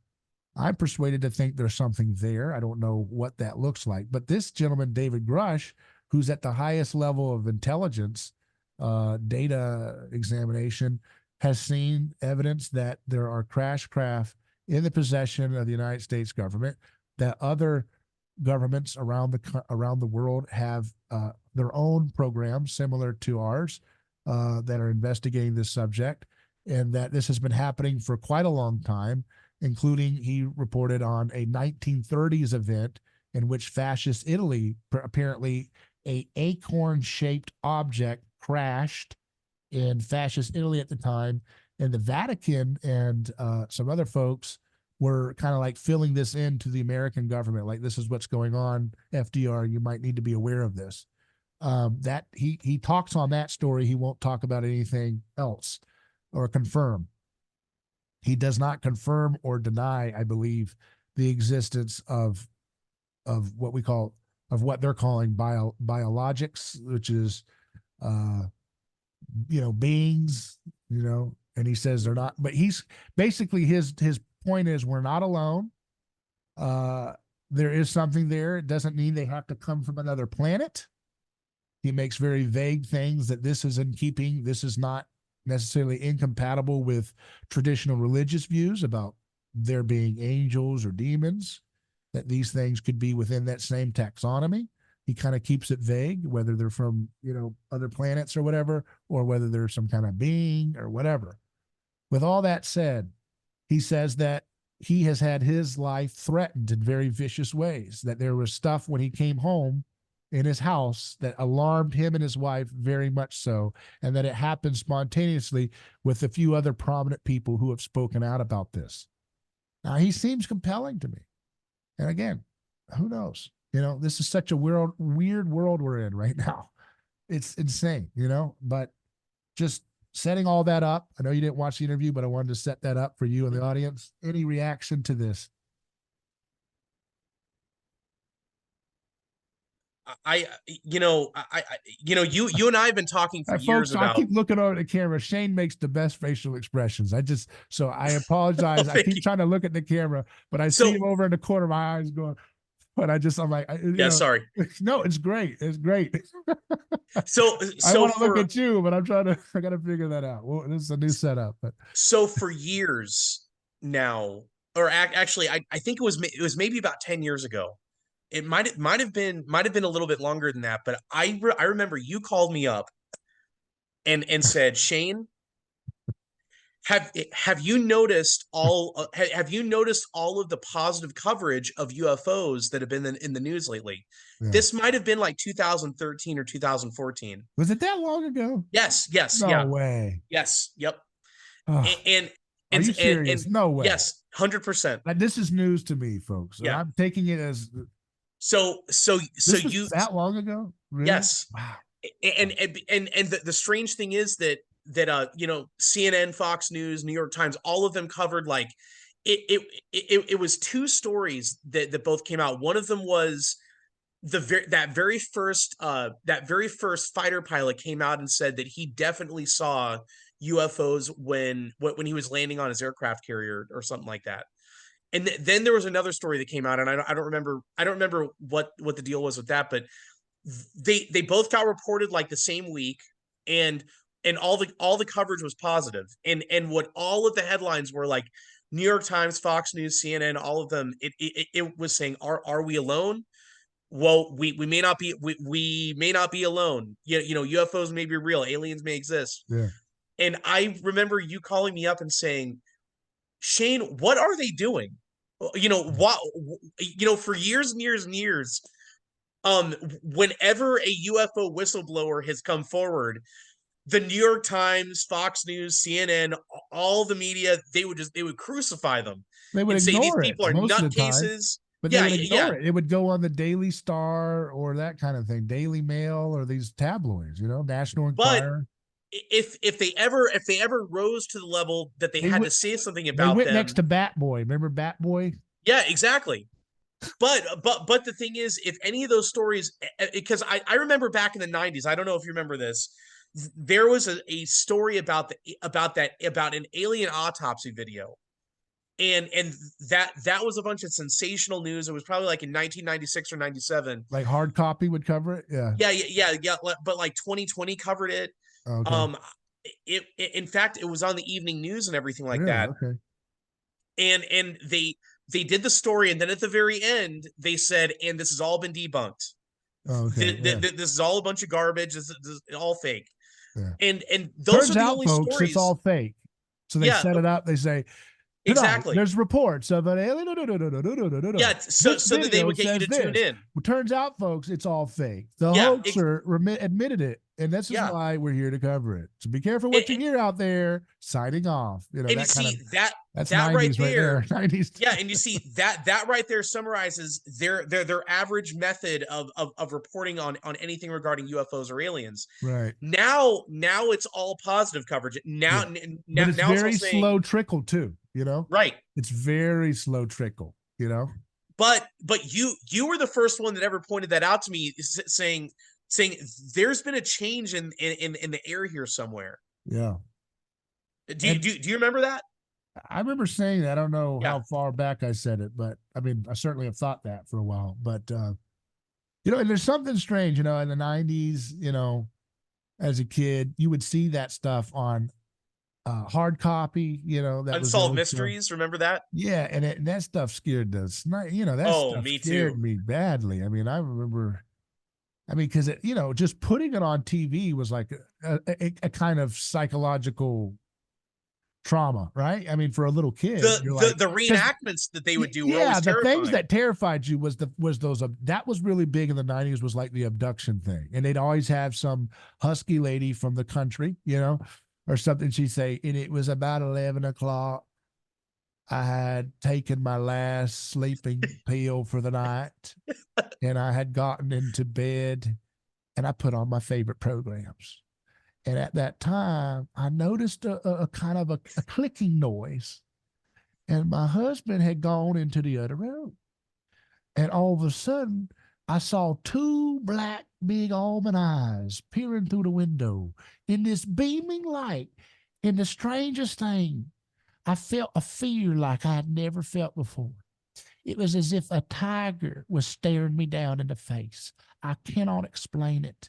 [SPEAKER 1] I'm persuaded to think there's something there. I don't know what that looks like, but this gentleman, David Grush, who's at the highest level of intelligence data examination, has seen evidence that there are crash craft in the possession of the United States government, that other governments around the world have their own programs similar to ours that are investigating this subject, and that this has been happening for quite a long time, including he reported on a 1930s event in which fascist Italy, apparently a acorn-shaped object crashed in fascist Italy at the time, and the Vatican and some other folks were kind of like filling this into the American government, like, this is what's going on, FDR, you might need to be aware of this. That he talks on that story. He won't talk about anything else or confirm. He does not confirm or deny, I believe, the existence of what they're calling biologics, which is beings, and he says they're not, but he's basically, his point is, we're not alone. There is something there. It doesn't mean they have to come from another planet. He makes very vague things that this is in keeping. This is not necessarily incompatible with traditional religious views about there being angels or demons, that these things could be within that same taxonomy. He kind of keeps it vague, whether they're from, other planets or whatever, or whether they're some kind of being or whatever. With all that said, he says that he has had his life threatened in very vicious ways, that there was stuff when he came home in his house that alarmed him and his wife very much so, and that it happened spontaneously with a few other prominent people who have spoken out about this. Now, he seems compelling to me. And again, who knows? This is such a weird world we're in right now. It's insane, but just setting all that up. I know you didn't watch the interview, but I wanted to set that up for you and the audience. Any reaction to this?
[SPEAKER 2] You and I have been talking for years
[SPEAKER 1] Folks, I
[SPEAKER 2] about.
[SPEAKER 1] keep looking over the camera. Shane makes the best facial expressions. So I apologize. I keep trying to look at the camera, but I see him over in the corner of my eyes going, but I'm like,
[SPEAKER 2] sorry.
[SPEAKER 1] No, it's great. It's great.
[SPEAKER 2] So
[SPEAKER 1] I want to look at you, but I got to figure that out. Well, this is a new setup, but
[SPEAKER 2] so for years now, or actually, I think it was maybe about 10 years ago. It might have been a little bit longer than that, but I remember you called me up and said, Shane, have you noticed all of the positive coverage of UFOs that have been in the news lately? Yeah. This might have been like 2013 or 2014.
[SPEAKER 1] Was it that long ago?
[SPEAKER 2] Yes.
[SPEAKER 1] No way.
[SPEAKER 2] Yes. Yep.
[SPEAKER 1] Oh, are you serious? No way.
[SPEAKER 2] Yes, 100%.
[SPEAKER 1] This is news to me, folks. Yeah. I'm taking it as
[SPEAKER 2] so you
[SPEAKER 1] that long ago? Really?
[SPEAKER 2] Yes.
[SPEAKER 1] Wow.
[SPEAKER 2] And the strange thing is that CNN, Fox News, New York Times, all of them covered like it was two stories that both came out. One of them was that very first fighter pilot came out and said that he definitely saw UFOs when he was landing on his aircraft carrier or something like that. And then there was another story that came out, and I don't remember what the deal was with that, but they both got reported like the same week, and all the coverage was positive, and what all of the headlines were like, New York Times, Fox News, CNN, all of them, it was saying, are we alone? Well, we may not be alone. UFOs may be real, aliens may exist.
[SPEAKER 1] Yeah.
[SPEAKER 2] And I remember you calling me up and saying, Shane, what are they doing? For years and years and years, whenever a UFO whistleblower has come forward, the New York Times, Fox News, CNN, all the media, they would crucify them.
[SPEAKER 1] They would
[SPEAKER 2] say these
[SPEAKER 1] ignore
[SPEAKER 2] people
[SPEAKER 1] it
[SPEAKER 2] are
[SPEAKER 1] most of the time,
[SPEAKER 2] nutcases.
[SPEAKER 1] but they would ignore it. It would go on the Daily Star or that kind of thing, Daily Mail or these tabloids, National Enquirer.
[SPEAKER 2] If they ever rose to the level that they had to say something about them,
[SPEAKER 1] they went next to Bat Boy. Remember Bat Boy?
[SPEAKER 2] Yeah, exactly. But the thing is, if any of those stories, because I remember back in the 90s, I don't know if you remember this, there was a story about an alien autopsy video. And that was a bunch of sensational news. It was probably like in 1996 or 97.
[SPEAKER 1] Like Hard Copy would cover it?
[SPEAKER 2] Yeah. But like 2020 covered it.
[SPEAKER 1] Okay.
[SPEAKER 2] In fact, it was on the evening news and everything like that.
[SPEAKER 1] Okay.
[SPEAKER 2] And they did the story, and then at the very end they said, and this has all been debunked.
[SPEAKER 1] Okay.
[SPEAKER 2] This is all a bunch of garbage. This is all fake.
[SPEAKER 1] Yeah.
[SPEAKER 2] And those are the only
[SPEAKER 1] folks,
[SPEAKER 2] stories.
[SPEAKER 1] It's all fake. So they set it up. They say,
[SPEAKER 2] exactly.
[SPEAKER 1] There's reports of an alien.
[SPEAKER 2] Yeah, so that they would get you to tune in.
[SPEAKER 1] Well, turns out, folks, it's all fake. The hoaxer admitted it, and this is why we're here to cover it. So be careful what you hear out there. Signing off.
[SPEAKER 2] And you see that's
[SPEAKER 1] right there. 90s.
[SPEAKER 2] Yeah, and you see that right there summarizes their average method of reporting on anything regarding UFOs or aliens.
[SPEAKER 1] Right.
[SPEAKER 2] Now it's all positive coverage. Now
[SPEAKER 1] it's
[SPEAKER 2] now
[SPEAKER 1] very slow trickle too.
[SPEAKER 2] Right.
[SPEAKER 1] It's very slow trickle.
[SPEAKER 2] But you were the first one that ever pointed that out to me, saying there's been a change in the air here somewhere.
[SPEAKER 1] Yeah.
[SPEAKER 2] Do you remember that?
[SPEAKER 1] I remember saying that. I don't know how far back I said it, but I mean, I certainly have thought that for a while. But and there's something strange, in the 90s, as a kid, you would see that stuff on Hard Copy, that
[SPEAKER 2] Unsolved Mysteries. Remember that?
[SPEAKER 1] Yeah, and that stuff scared us. Stuff scared me badly. I mean, I remember. Because just putting it on TV was like a kind of psychological trauma, right? I mean, for a little kid,
[SPEAKER 2] the reenactments that they would do were always terrifying.
[SPEAKER 1] The things that terrified you was those that was really big in the 90s, was like the abduction thing, and they'd always have some husky lady from the country, or something. She'd say, and it was about 11 o'clock. I had taken my last sleeping pill for the night, and I had gotten into bed, and I put on my favorite programs. And at that time, I noticed a kind of a clicking noise, and my husband had gone into the other room. And all of a sudden, I saw two black, big almond eyes peering through the window in this beaming light. And the strangest thing, I felt a fear like I had never felt before. It was as if a tiger was staring me down in the face. I cannot explain it.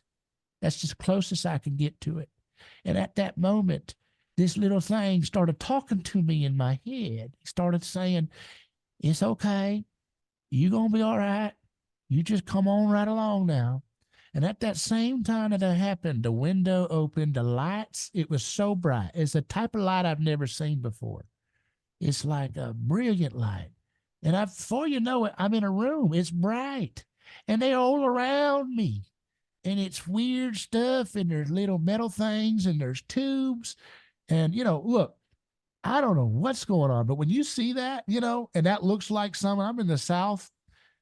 [SPEAKER 1] That's just closest I can get to it. And at that moment, this little thing started talking to me in my head. He started saying, "It's okay. You gonna be all right. You just come on right along now." And at that same time that it happened, the window opened, the lights, it was so bright. It's a type of light I've never seen before. It's like a brilliant light. And before you know it, I'm in a room. It's bright. And they're all around me. And it's weird stuff. And there's little metal things and there's tubes. And, look, I don't know what's going on, but when you see that, and that looks like someone, I'm in the South,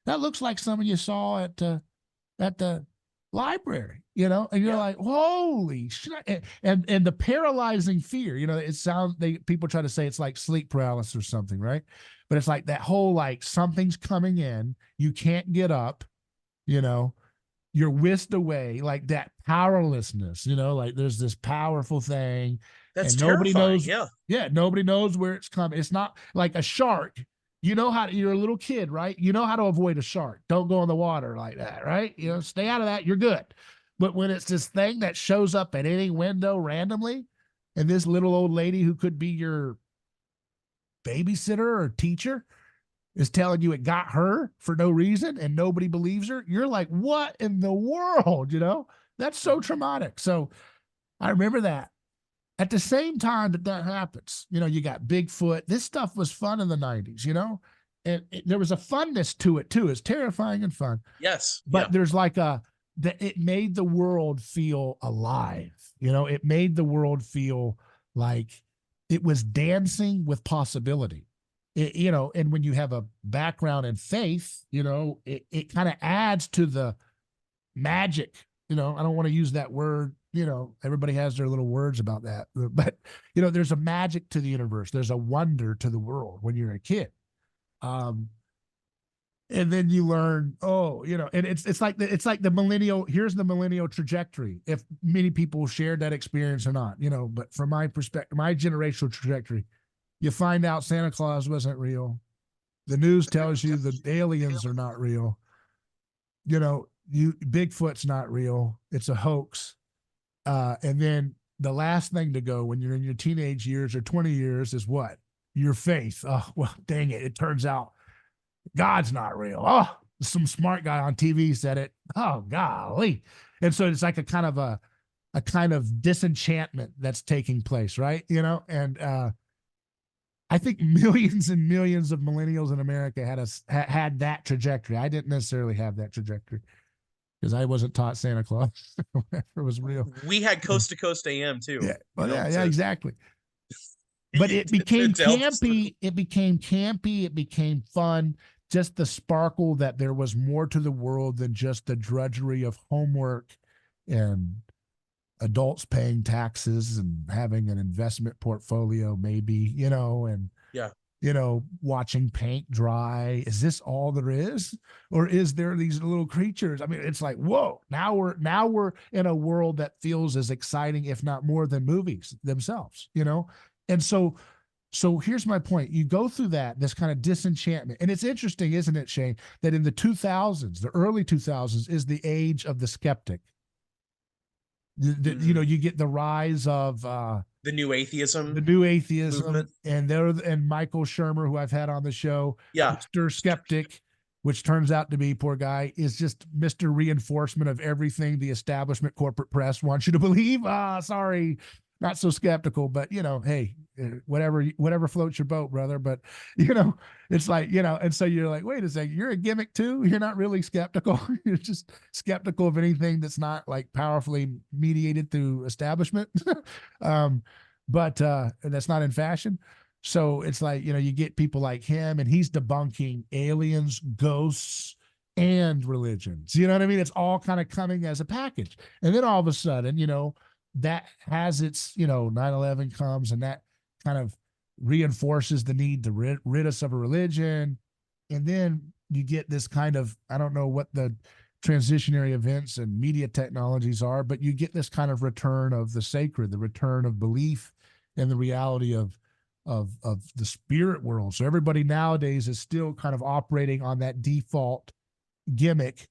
[SPEAKER 1] that looks like someone you saw at the library, and you're like, holy shit. And the paralyzing fear, it sounds, people try to say it's like sleep paralysis or something, right? But it's like that whole, like, something's coming in, you can't get up, you're whisked away, like that powerlessness, like there's this powerful thing.
[SPEAKER 2] That's
[SPEAKER 1] And nobody
[SPEAKER 2] terrifying.
[SPEAKER 1] knows.
[SPEAKER 2] Yeah.
[SPEAKER 1] Yeah, nobody knows where it's coming. It's not like a shark. You're a little kid, right? You know how to avoid a shark. Don't go in the water like that, right? Stay out of that. You're good. But when it's this thing that shows up at any window randomly, and this little old lady who could be your babysitter or teacher is telling you it got her for no reason and nobody believes her, you're like, what in the world? That's so traumatic. So I remember that. At the same time that happens, you got Bigfoot. This stuff was fun in the 90s, and there was a funness to it too. It's terrifying and fun.
[SPEAKER 2] Yes.
[SPEAKER 1] But
[SPEAKER 2] Yeah.
[SPEAKER 1] there's like it made the world feel alive. It made the world feel like it was dancing with possibility. And when you have a background in faith, it kind of adds to the magic. I don't want to use that word. Everybody has their little words about that, but there's a magic to the universe. There's a wonder to the world when you're a kid. And then you learn, and it's like the millennial, here's the millennial trajectory. If many people shared that experience or not, but from my perspective, my generational trajectory, you find out Santa Claus wasn't real. The news tells you the aliens are not real. Bigfoot's not real. It's a hoax. And then the last thing to go when you're in your teenage years or 20 years is what? Your faith. Oh, well, dang it. It turns out God's not real. Oh, some smart guy on TV said it. Oh, golly. And so it's like a kind of disenchantment that's taking place, right? And I think millions and millions of millennials in America had that trajectory. I didn't necessarily have that trajectory because I wasn't taught Santa Claus whatever was real.
[SPEAKER 2] We had Coast to Coast AM too.
[SPEAKER 1] Yeah, well, yeah, exactly. But it
[SPEAKER 2] to
[SPEAKER 1] became
[SPEAKER 2] help us through.
[SPEAKER 1] campy. It became campy. It became fun. Just the sparkle that there was more to the world than just the drudgery of homework and adults paying taxes and having an investment portfolio, maybe, and
[SPEAKER 2] Yeah.
[SPEAKER 1] watching paint dry. Is this all there is? Or is there these little creatures? I mean, it's like, whoa, now we're in a world that feels as exciting, if not more, than movies themselves, And so here's my point. You go through this kind of disenchantment. And it's interesting, isn't it, Shane, that in the 2000s, the early 2000s is the age of the skeptic. You get the rise of
[SPEAKER 2] the new atheism
[SPEAKER 1] movement. And Michael Shermer, who I've had on the show, Mr. Skeptic, which turns out to be, poor guy, is just Mr. Reinforcement of everything the establishment corporate press wants you to believe. Sorry, not so skeptical, but hey, whatever floats your boat, brother. But it's like, and so you're like, wait a second, you're a gimmick too. You're not really skeptical. You're just skeptical of anything that's not like powerfully mediated through establishment. But that's not in fashion. So it's like, you know, you get people like him and he's debunking aliens, ghosts, and religions. You know what I mean? It's all kind of coming as a package. And then all of a sudden, you know, that has its, you know, 9/11 comes and that kind of reinforces the need to rid us of a religion. And then you get this kind of, I don't know what the transitionary events and media technologies are, but you get this kind of return of the sacred, the return of belief in the reality of the spirit world. So everybody nowadays is still kind of operating on that default gimmick.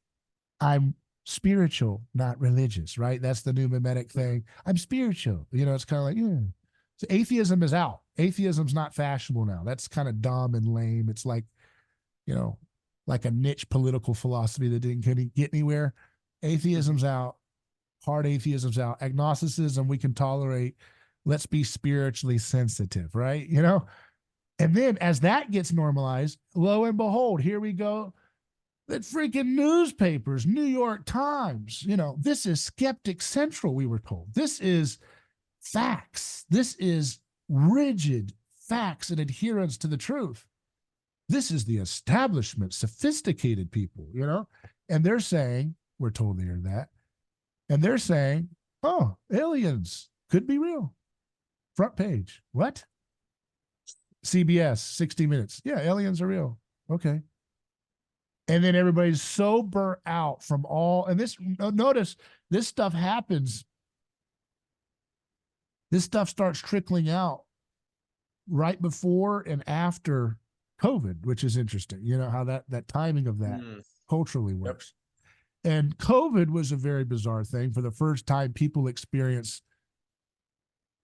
[SPEAKER 1] I'm spiritual, not religious, right? That's the new mimetic thing. I'm spiritual. You know, it's kind of like, yeah. So atheism is out. Atheism's not fashionable now. That's kind of dumb and lame. It's like, you know, like a niche political philosophy that didn't get anywhere. Atheism's out. Hard atheism's out. Agnosticism we can tolerate. Let's be spiritually sensitive, right? You know? And then as that gets normalized, lo and behold, here we go. That freaking newspapers, New York Times, you know, this is skeptic central, we were told. This is facts. This is rigid facts and adherence to the truth. This is the establishment, sophisticated people, you know? And they're saying, we're told they are that. And they're saying, oh, aliens could be real. Front page. What? CBS, 60 Minutes. Yeah, aliens are real. Okay. And then everybody's so burnt out from all, and this, notice this stuff happens. This stuff starts trickling out right before and after COVID, which is interesting. You know, how that timing of that culturally works. Yep. And COVID was a very bizarre thing. For the first time, people experienced,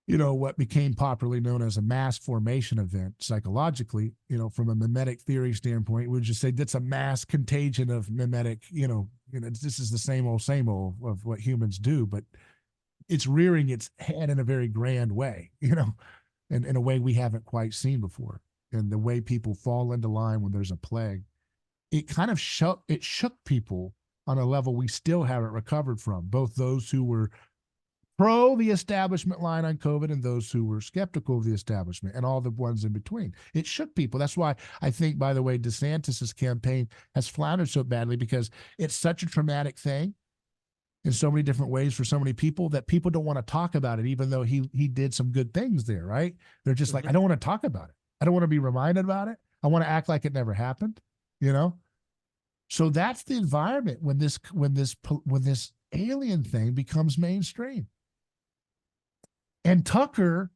[SPEAKER 1] you know, what became popularly known as a mass formation event psychologically, you know, from a mimetic theory standpoint. We would just say that's a mass contagion of mimetic, you know, this is the same old of what humans do, but it's rearing its head in a very grand way, you know, and in a way we haven't quite seen before. And the way people fall into line when there's a plague, it kind of shook people on a level we still haven't recovered from, both those who were pro the establishment line on COVID and those who were skeptical of the establishment and all the ones in between. It shook people. That's why I think, by the way, DeSantis's campaign has floundered so badly, because it's such a traumatic thing in so many different ways for so many people that people don't want to talk about it, even though he did some good things there, right? They're just like, I don't want to talk about it. I don't want to be reminded about it. I want to act like it never happened, you know? So that's the environment when this alien thing becomes mainstream. And Tucker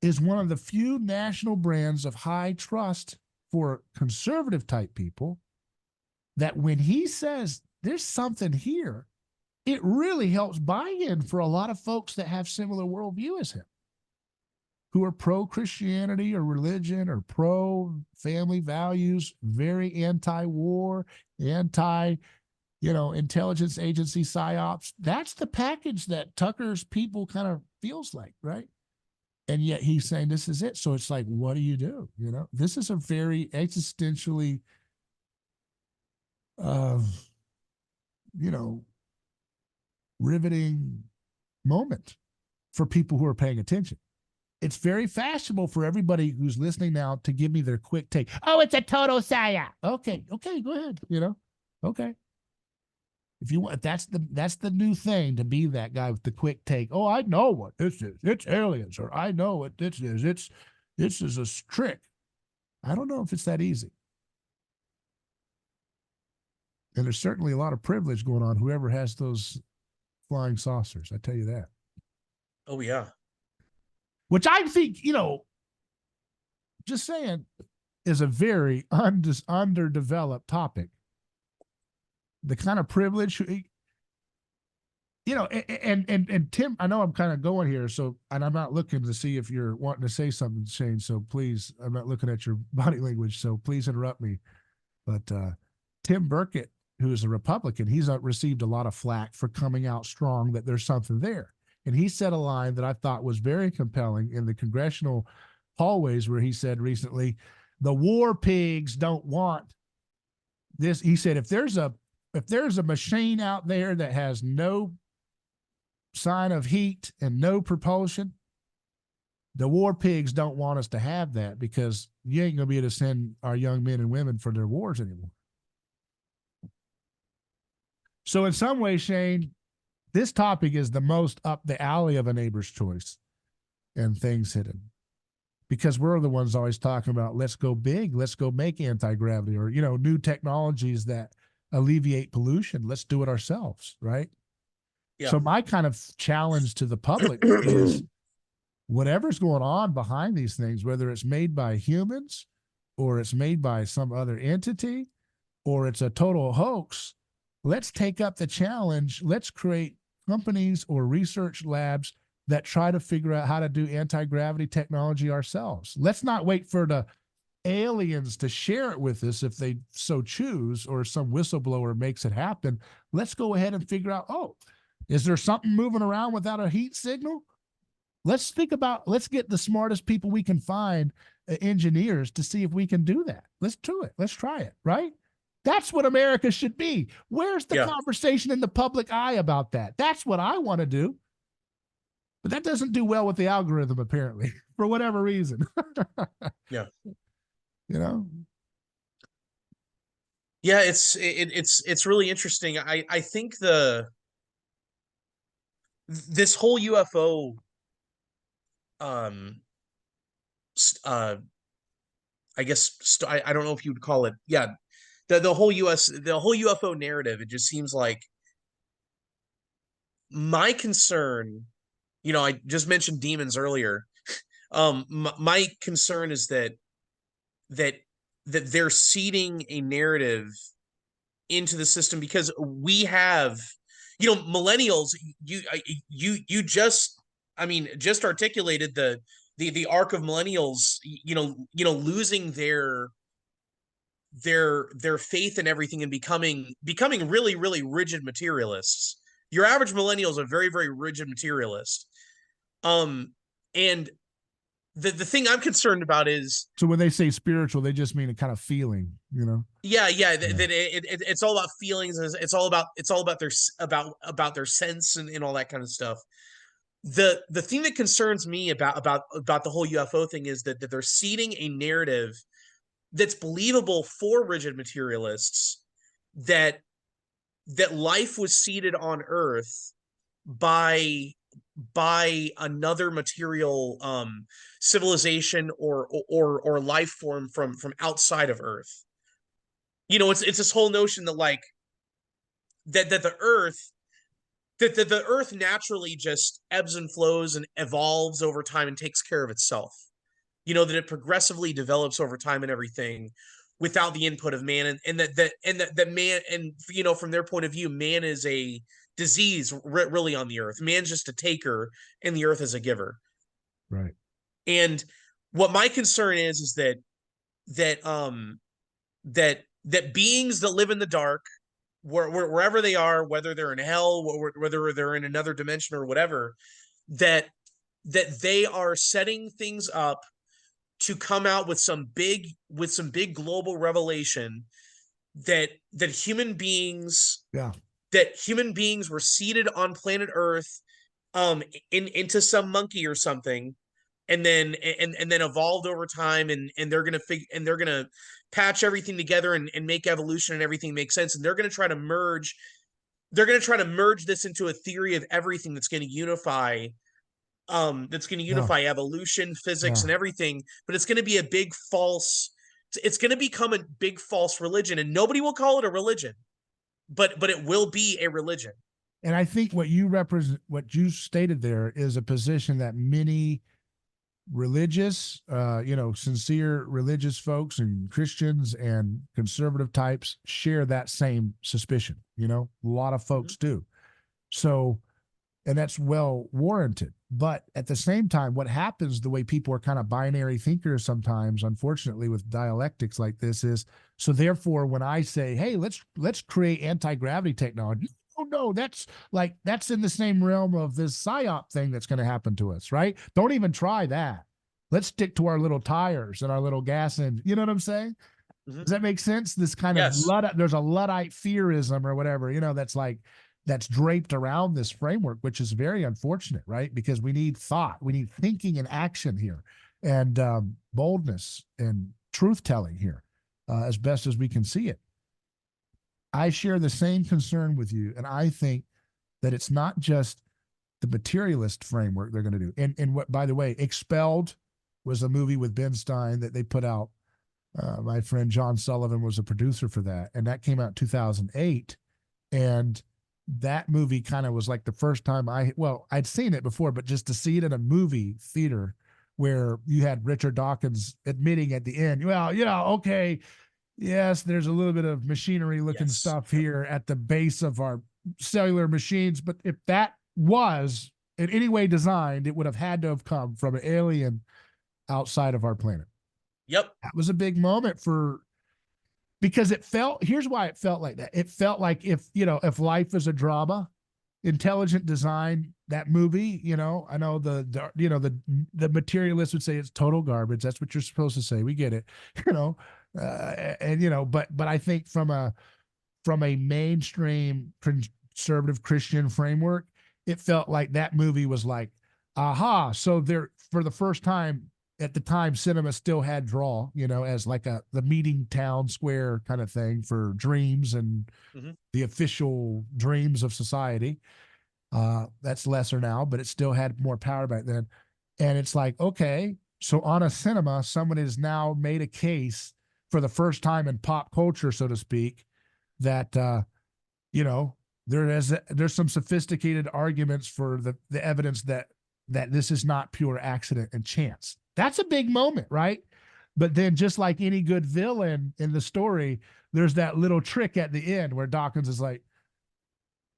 [SPEAKER 1] is one of the few national brands of high trust for conservative type people that when he says there's something here, it really helps buy-in for a lot of folks that have similar worldview as him, who are pro-Christianity or religion or pro-family values, very anti-war, intelligence agency psyops. That's the package that Tucker's people kind of feels like, right? And yet he's saying this is it. So it's like, what do? You know, this is a very existentially, riveting moment for people who are paying attention. It's very fashionable for everybody who's listening now to give me their quick take. Oh, it's a total psyop. Okay, go ahead. You know, okay. If you want, that's the new thing, to be that guy with the quick take. Oh, I know what this is. It's aliens, or I know what this is. This is a trick. I don't know if it's that easy. And there's certainly a lot of privilege going on, whoever has those flying saucers. I tell you that.
[SPEAKER 2] Oh, yeah.
[SPEAKER 1] Which I think, just saying, is a very underdeveloped topic. The kind of privilege, and Tim, I know I'm kind of going here, and I'm not looking to see if you're wanting to say something, Shane, so please, I'm not looking at your body language, so please interrupt me. But Tim Burkett, who is a Republican, he's received a lot of flack for coming out strong that there's something there. And he said a line that I thought was very compelling in the congressional hallways, where he said recently, the war pigs don't want this. He said, if there's a machine out there that has no sign of heat and no propulsion, The war pigs don't want us to have that because you ain't going to be able to send our young men and women for their wars anymore. So in some way, Shane, this topic is the most up the alley of a neighbor's choice and things hidden. Because we're the ones always talking about, let's go big, let's go make anti-gravity, or, new technologies that alleviate pollution. Let's do it ourselves, right?
[SPEAKER 2] Yeah.
[SPEAKER 1] So my kind of challenge to the public is whatever's going on behind these things, whether it's made by humans or it's made by some other entity or it's a total hoax, let's take up the challenge. Let's create companies or research labs that try to figure out how to do anti-gravity technology ourselves. Let's not wait for the aliens to share it with us if they so choose, or some whistleblower makes it happen. Let's go ahead and figure out, is there something moving around without a heat signal? Let's get the smartest people we can find, engineers, to see if we can do that. Let's do it. Let's try it, right? That's what America should be. Where's the conversation in the public eye about that? That's what I want to do. But that doesn't do well with the algorithm, apparently, for whatever reason.
[SPEAKER 2] Yeah.
[SPEAKER 1] Yeah,
[SPEAKER 2] it's really interesting. I think this whole UFO I guess I don't know if you would call it, the whole UFO narrative, it just seems like my concern, I just mentioned demons earlier. My concern is that they're seeding a narrative into the system because we have, millennials. You just articulated the arc of millennials. Losing their faith in everything and becoming really, really rigid materialists. Your average millennial is a very, very rigid materialist. And the thing I'm concerned about is,
[SPEAKER 1] so when they say spiritual, they just mean a kind of feeling,
[SPEAKER 2] that it's all about feelings. It's all about their sense and all that kind of stuff. The thing that concerns me about the whole UFO thing is that they're seeding a narrative that's believable for rigid materialists, that life was seeded on Earth by another material civilization or life form from outside of Earth. It's this whole notion that like that the Earth naturally just ebbs and flows and evolves over time and takes care of itself. That it progressively develops over time and everything without the input of man, and that man, and from their point of view, man is a disease really on the Earth. Man's just a taker and the Earth is a giver.
[SPEAKER 1] Right.
[SPEAKER 2] And what my concern is that beings that live in the dark, wherever they are, whether they're in hell, whether they're in another dimension or whatever, that they are setting things up to come out with some big global revelation that human beings were seeded on planet Earth into some monkey or something, and then evolved over time, and they're gonna patch everything together and make evolution and everything make sense, and they're gonna try to merge this into a theory of everything that's going to unify evolution, physics, and everything. But it's going to be a big false. It's going to become a big false religion, and nobody will call it a religion, but it will be a religion.
[SPEAKER 1] And I think what you stated there is a position that many religious, sincere religious folks and Christians and conservative types share that same suspicion. A lot of folks do. So, and that's well warranted. But at the same time, what happens, the way people are kind of binary thinkers sometimes, unfortunately, with dialectics like this is, so therefore, when I say, hey, let's create anti-gravity technology, oh no, that's in the same realm of this psyop thing that's going to happen to us, right? Don't even try that. Let's stick to our little tires and our little gas engine. You know what I'm saying? Mm-hmm. Does that make sense? This kind of there's a Luddite fearism or whatever, that's like, that's draped around this framework, which is very unfortunate, right? Because we need thought, we need thinking and action here, and boldness and truth telling here, as best as we can see it. I share the same concern with you, and I think that it's not just the materialist framework they're going to do. And what, by the way, Expelled was a movie with Ben Stein that they put out. My friend John Sullivan was a producer for that, and that came out in 2008. And that movie kind of was like the first time I'd seen it before, but just to see it in a movie theater where you had Richard Dawkins admitting at the end, well, okay, yes, there's a little bit of machinery looking stuff here at the base of our cellular machines, but if that was in any way designed, it would have had to have come from an alien outside of our planet.
[SPEAKER 2] Yep.
[SPEAKER 1] That was a big moment because here's why it felt like that. It felt like if life is a drama, intelligent design, that movie, I know the materialists would say it's total garbage. That's what you're supposed to say. We get it, but I think from a mainstream conservative Christian framework, it felt like that movie was like, aha. So there, for the first time at the time, cinema still had draw, as like the meeting town square kind of thing for dreams and the official dreams of society. That's lesser now, but it still had more power back then. And it's like, okay, so on a cinema, someone has now made a case for the first time in pop culture, so to speak, that, there's some sophisticated arguments for the evidence that this is not pure accident and chance. That's a big moment, right? But then, just like any good villain in the story, there's that little trick at the end where Dawkins is like,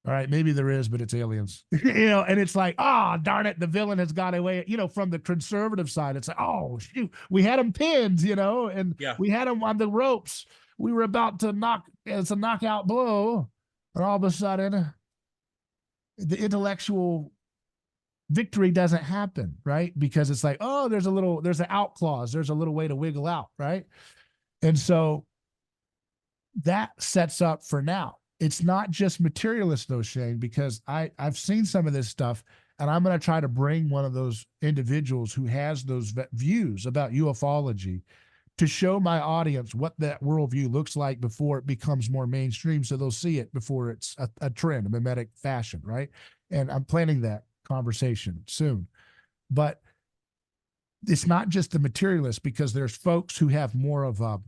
[SPEAKER 1] all right, maybe there is, but it's aliens. And it's like, darn it, the villain has got away. From the conservative side, it's like, oh, shoot, we had him pinned, and we had him on the ropes. We were about to it's a knockout blow. And all of a sudden, the intellectual victory doesn't happen, right? Because it's like, there's an out clause. There's a little way to wiggle out, right? And so that sets up for now. It's not just materialist though, Shane, because I've seen some of this stuff, and I'm going to try to bring one of those individuals who has those views about ufology to show my audience what that worldview looks like before it becomes more mainstream, so they'll see it before it's a trend, a mimetic fashion, right? And I'm planning that conversation soon. But it's not just the materialists, because there's folks who have more of a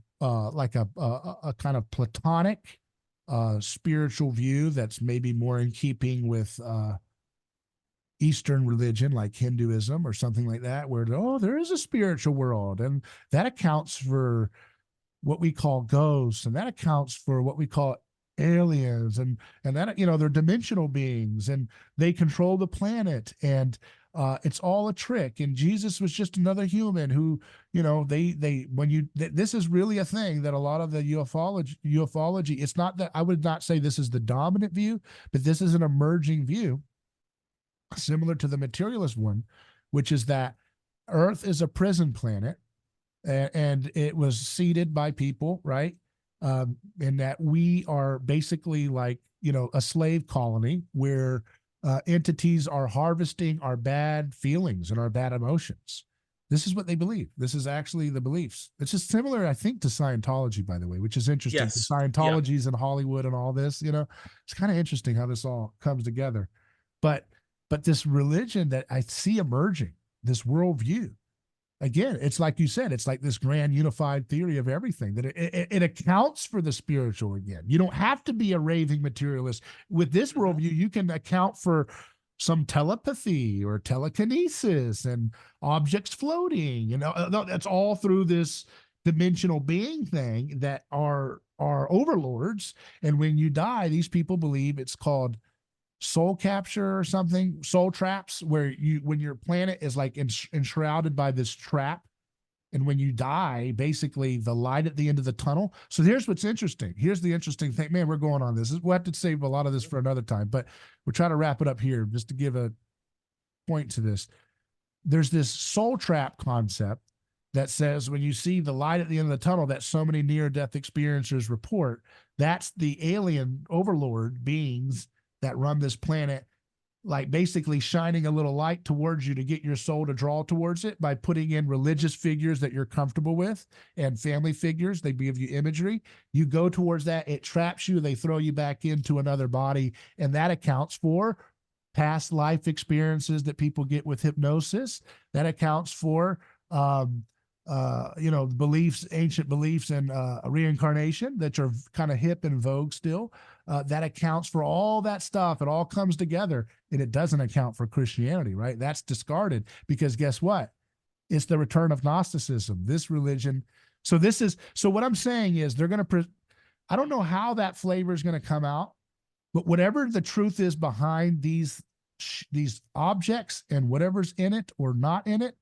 [SPEAKER 1] kind of Platonic spiritual view that's maybe more in keeping with Eastern religion, like Hinduism or something like that, where there is a spiritual world, and that accounts for what we call ghosts, and that accounts for what we call aliens, and that they're dimensional beings, and they control the planet, and it's all a trick, and Jesus was just another human who, this is really a thing that a lot of the ufology, it's not that, I would not say this is the dominant view, but this is an emerging view similar to the materialist one, which is that Earth is a prison planet, and it was seeded by people, right? And that we are basically like, a slave colony where entities are harvesting our bad feelings and our bad emotions. This is what they believe. This is actually the beliefs. It's just similar, I think, to Scientology, by the way, which is interesting.
[SPEAKER 2] Yes.
[SPEAKER 1] Scientology's in Hollywood and all this, it's kind of interesting how this all comes together. But this religion that I see emerging, this worldview, again, it's like you said, it's like this grand unified theory of everything, that it accounts for the spiritual again. You don't have to be a raving materialist. With this worldview, you can account for some telepathy or telekinesis and objects floating. That's all through this dimensional being thing that are overlords. And when you die, these people believe it's called soul capture or something, soul traps, where when your planet is like enshrouded by this trap, and when you die, basically the light at the end of the tunnel. So here's what's interesting. Here's the interesting thing, man. We're going on this. We'll have to save a lot of this for another time, but we're trying to wrap it up here just to give a point to this. There's this soul trap concept that says when you see the light at the end of the tunnel that so many near-death experiencers report, that's the alien overlord beings that run this planet, like basically shining a little light towards you to get your soul to draw towards it by putting in religious figures that you're comfortable with and family figures. They give you imagery. You go towards that, it traps you, they throw you back into another body, and that accounts for past life experiences that people get with hypnosis. That accounts for beliefs, ancient beliefs in reincarnation that are kind of hip and vogue still. That accounts for all that stuff. It all comes together, and it doesn't account for Christianity, right? That's discarded because guess what? It's the return of Gnosticism, this religion. So what I'm saying is they're going to, I don't know how that flavor is going to come out, but whatever the truth is behind these objects and whatever's in it or not in it,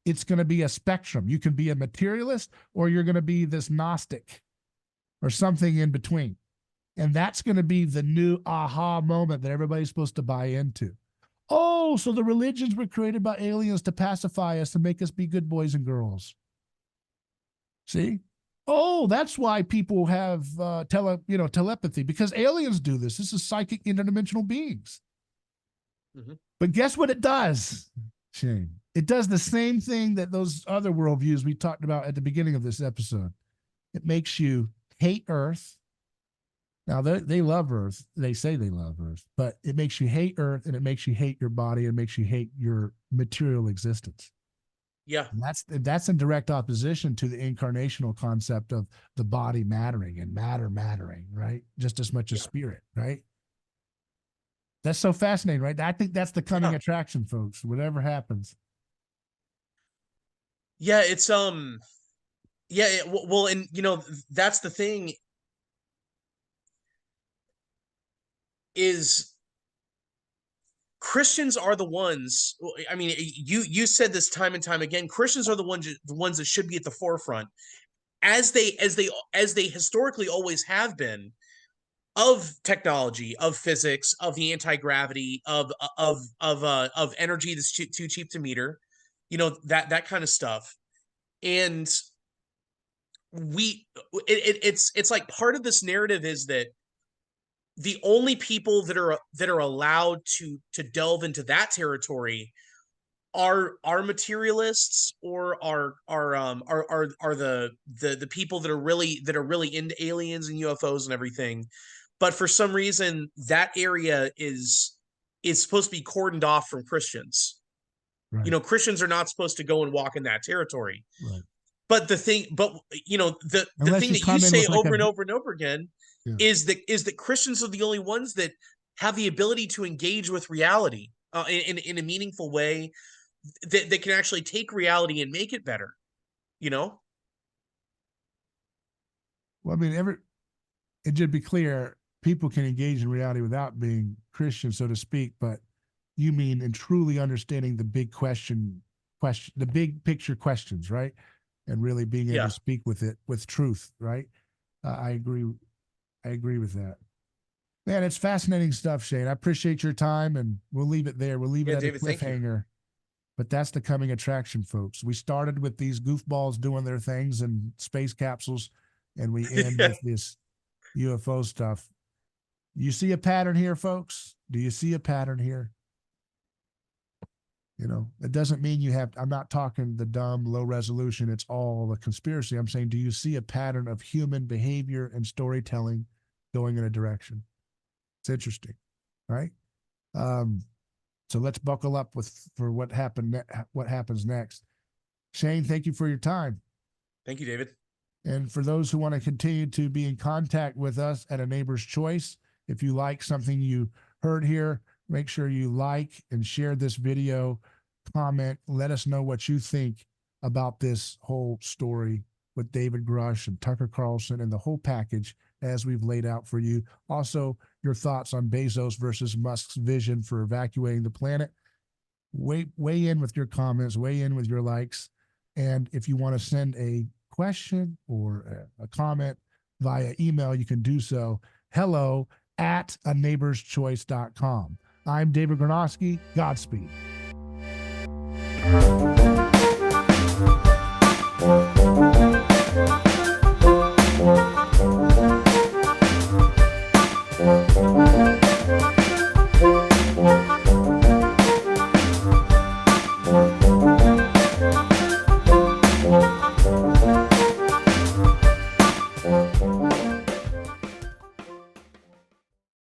[SPEAKER 1] it's going to be a spectrum. You can be a materialist or you're going to be this Gnostic or something in between. And that's going to be the new aha moment that everybody's supposed to buy into. Oh, so the religions were created by aliens to pacify us, to make us be good boys and girls. See? Oh, that's why people have telepathy, because aliens do this. This is psychic interdimensional beings. Mm-hmm. But guess what it does, Shane? It does the same thing that those other worldviews we talked about at the beginning of this episode. It makes you hate Earth. Now, they love Earth. They say they love Earth, but it makes you hate Earth, and it makes you hate your body, and makes you hate your material existence.
[SPEAKER 2] Yeah.
[SPEAKER 1] And that's in direct opposition to the incarnational concept of the body mattering and matter mattering, right? Just as much as spirit, right? That's so fascinating, right? I think that's the coming attraction, folks, whatever happens.
[SPEAKER 2] Yeah, it's well, and that's the thing is Christians are the ones. I mean, you said this time and time again. Christians are the ones that should be at the forefront, as they historically always have been, of technology, of physics, of the anti-gravity, of energy that's too cheap to meter, that kind of stuff. And it's like part of this narrative is that the only people that are allowed to delve into that territory are materialists, or are the people that are really into aliens and UFOs and everything. But for some reason, that area is supposed to be cordoned off from Christians. Right. Christians are not supposed to go and walk in that territory. Right. But the thing that you say over and over and over again is that Christians are the only ones that have the ability to engage with reality in a meaningful way, that can actually take reality and make it better. Well,
[SPEAKER 1] I mean, it should be clear, people can engage in reality without being Christian, so to speak, but you mean in truly understanding the big the big picture questions, right? And really being able to speak with it with truth, right? I agree with that. Man, it's fascinating stuff, Shane. I appreciate your time, and we'll leave it there. We'll leave it at David, a cliffhanger. But that's the coming attraction, folks. We started with these goofballs doing their things in space capsules, and we end with this UFO stuff. You see a pattern here, folks? Do you see a pattern here? It doesn't mean you have, I'm not talking the dumb, low resolution, it's all a conspiracy. I'm saying, do you see a pattern of human behavior and storytelling going in a direction? It's interesting, right? So let's buckle up for what happens next. Shane, thank you for your time.
[SPEAKER 2] Thank you, David.
[SPEAKER 1] And for those who want to continue to be in contact with us at A Neighbor's Choice, if you like something you heard here, make sure you like and share this video, comment, let us know what you think about this whole story with David Grush and Tucker Carlson and the whole package as we've laid out for you. Also, your thoughts on Bezos versus Musk's vision for evacuating the planet. Weigh in with your comments, weigh in with your likes. And if you want to send a question or a comment via email, you can do so. hello@aneighborschoice.com. I'm David Gornoski. Godspeed.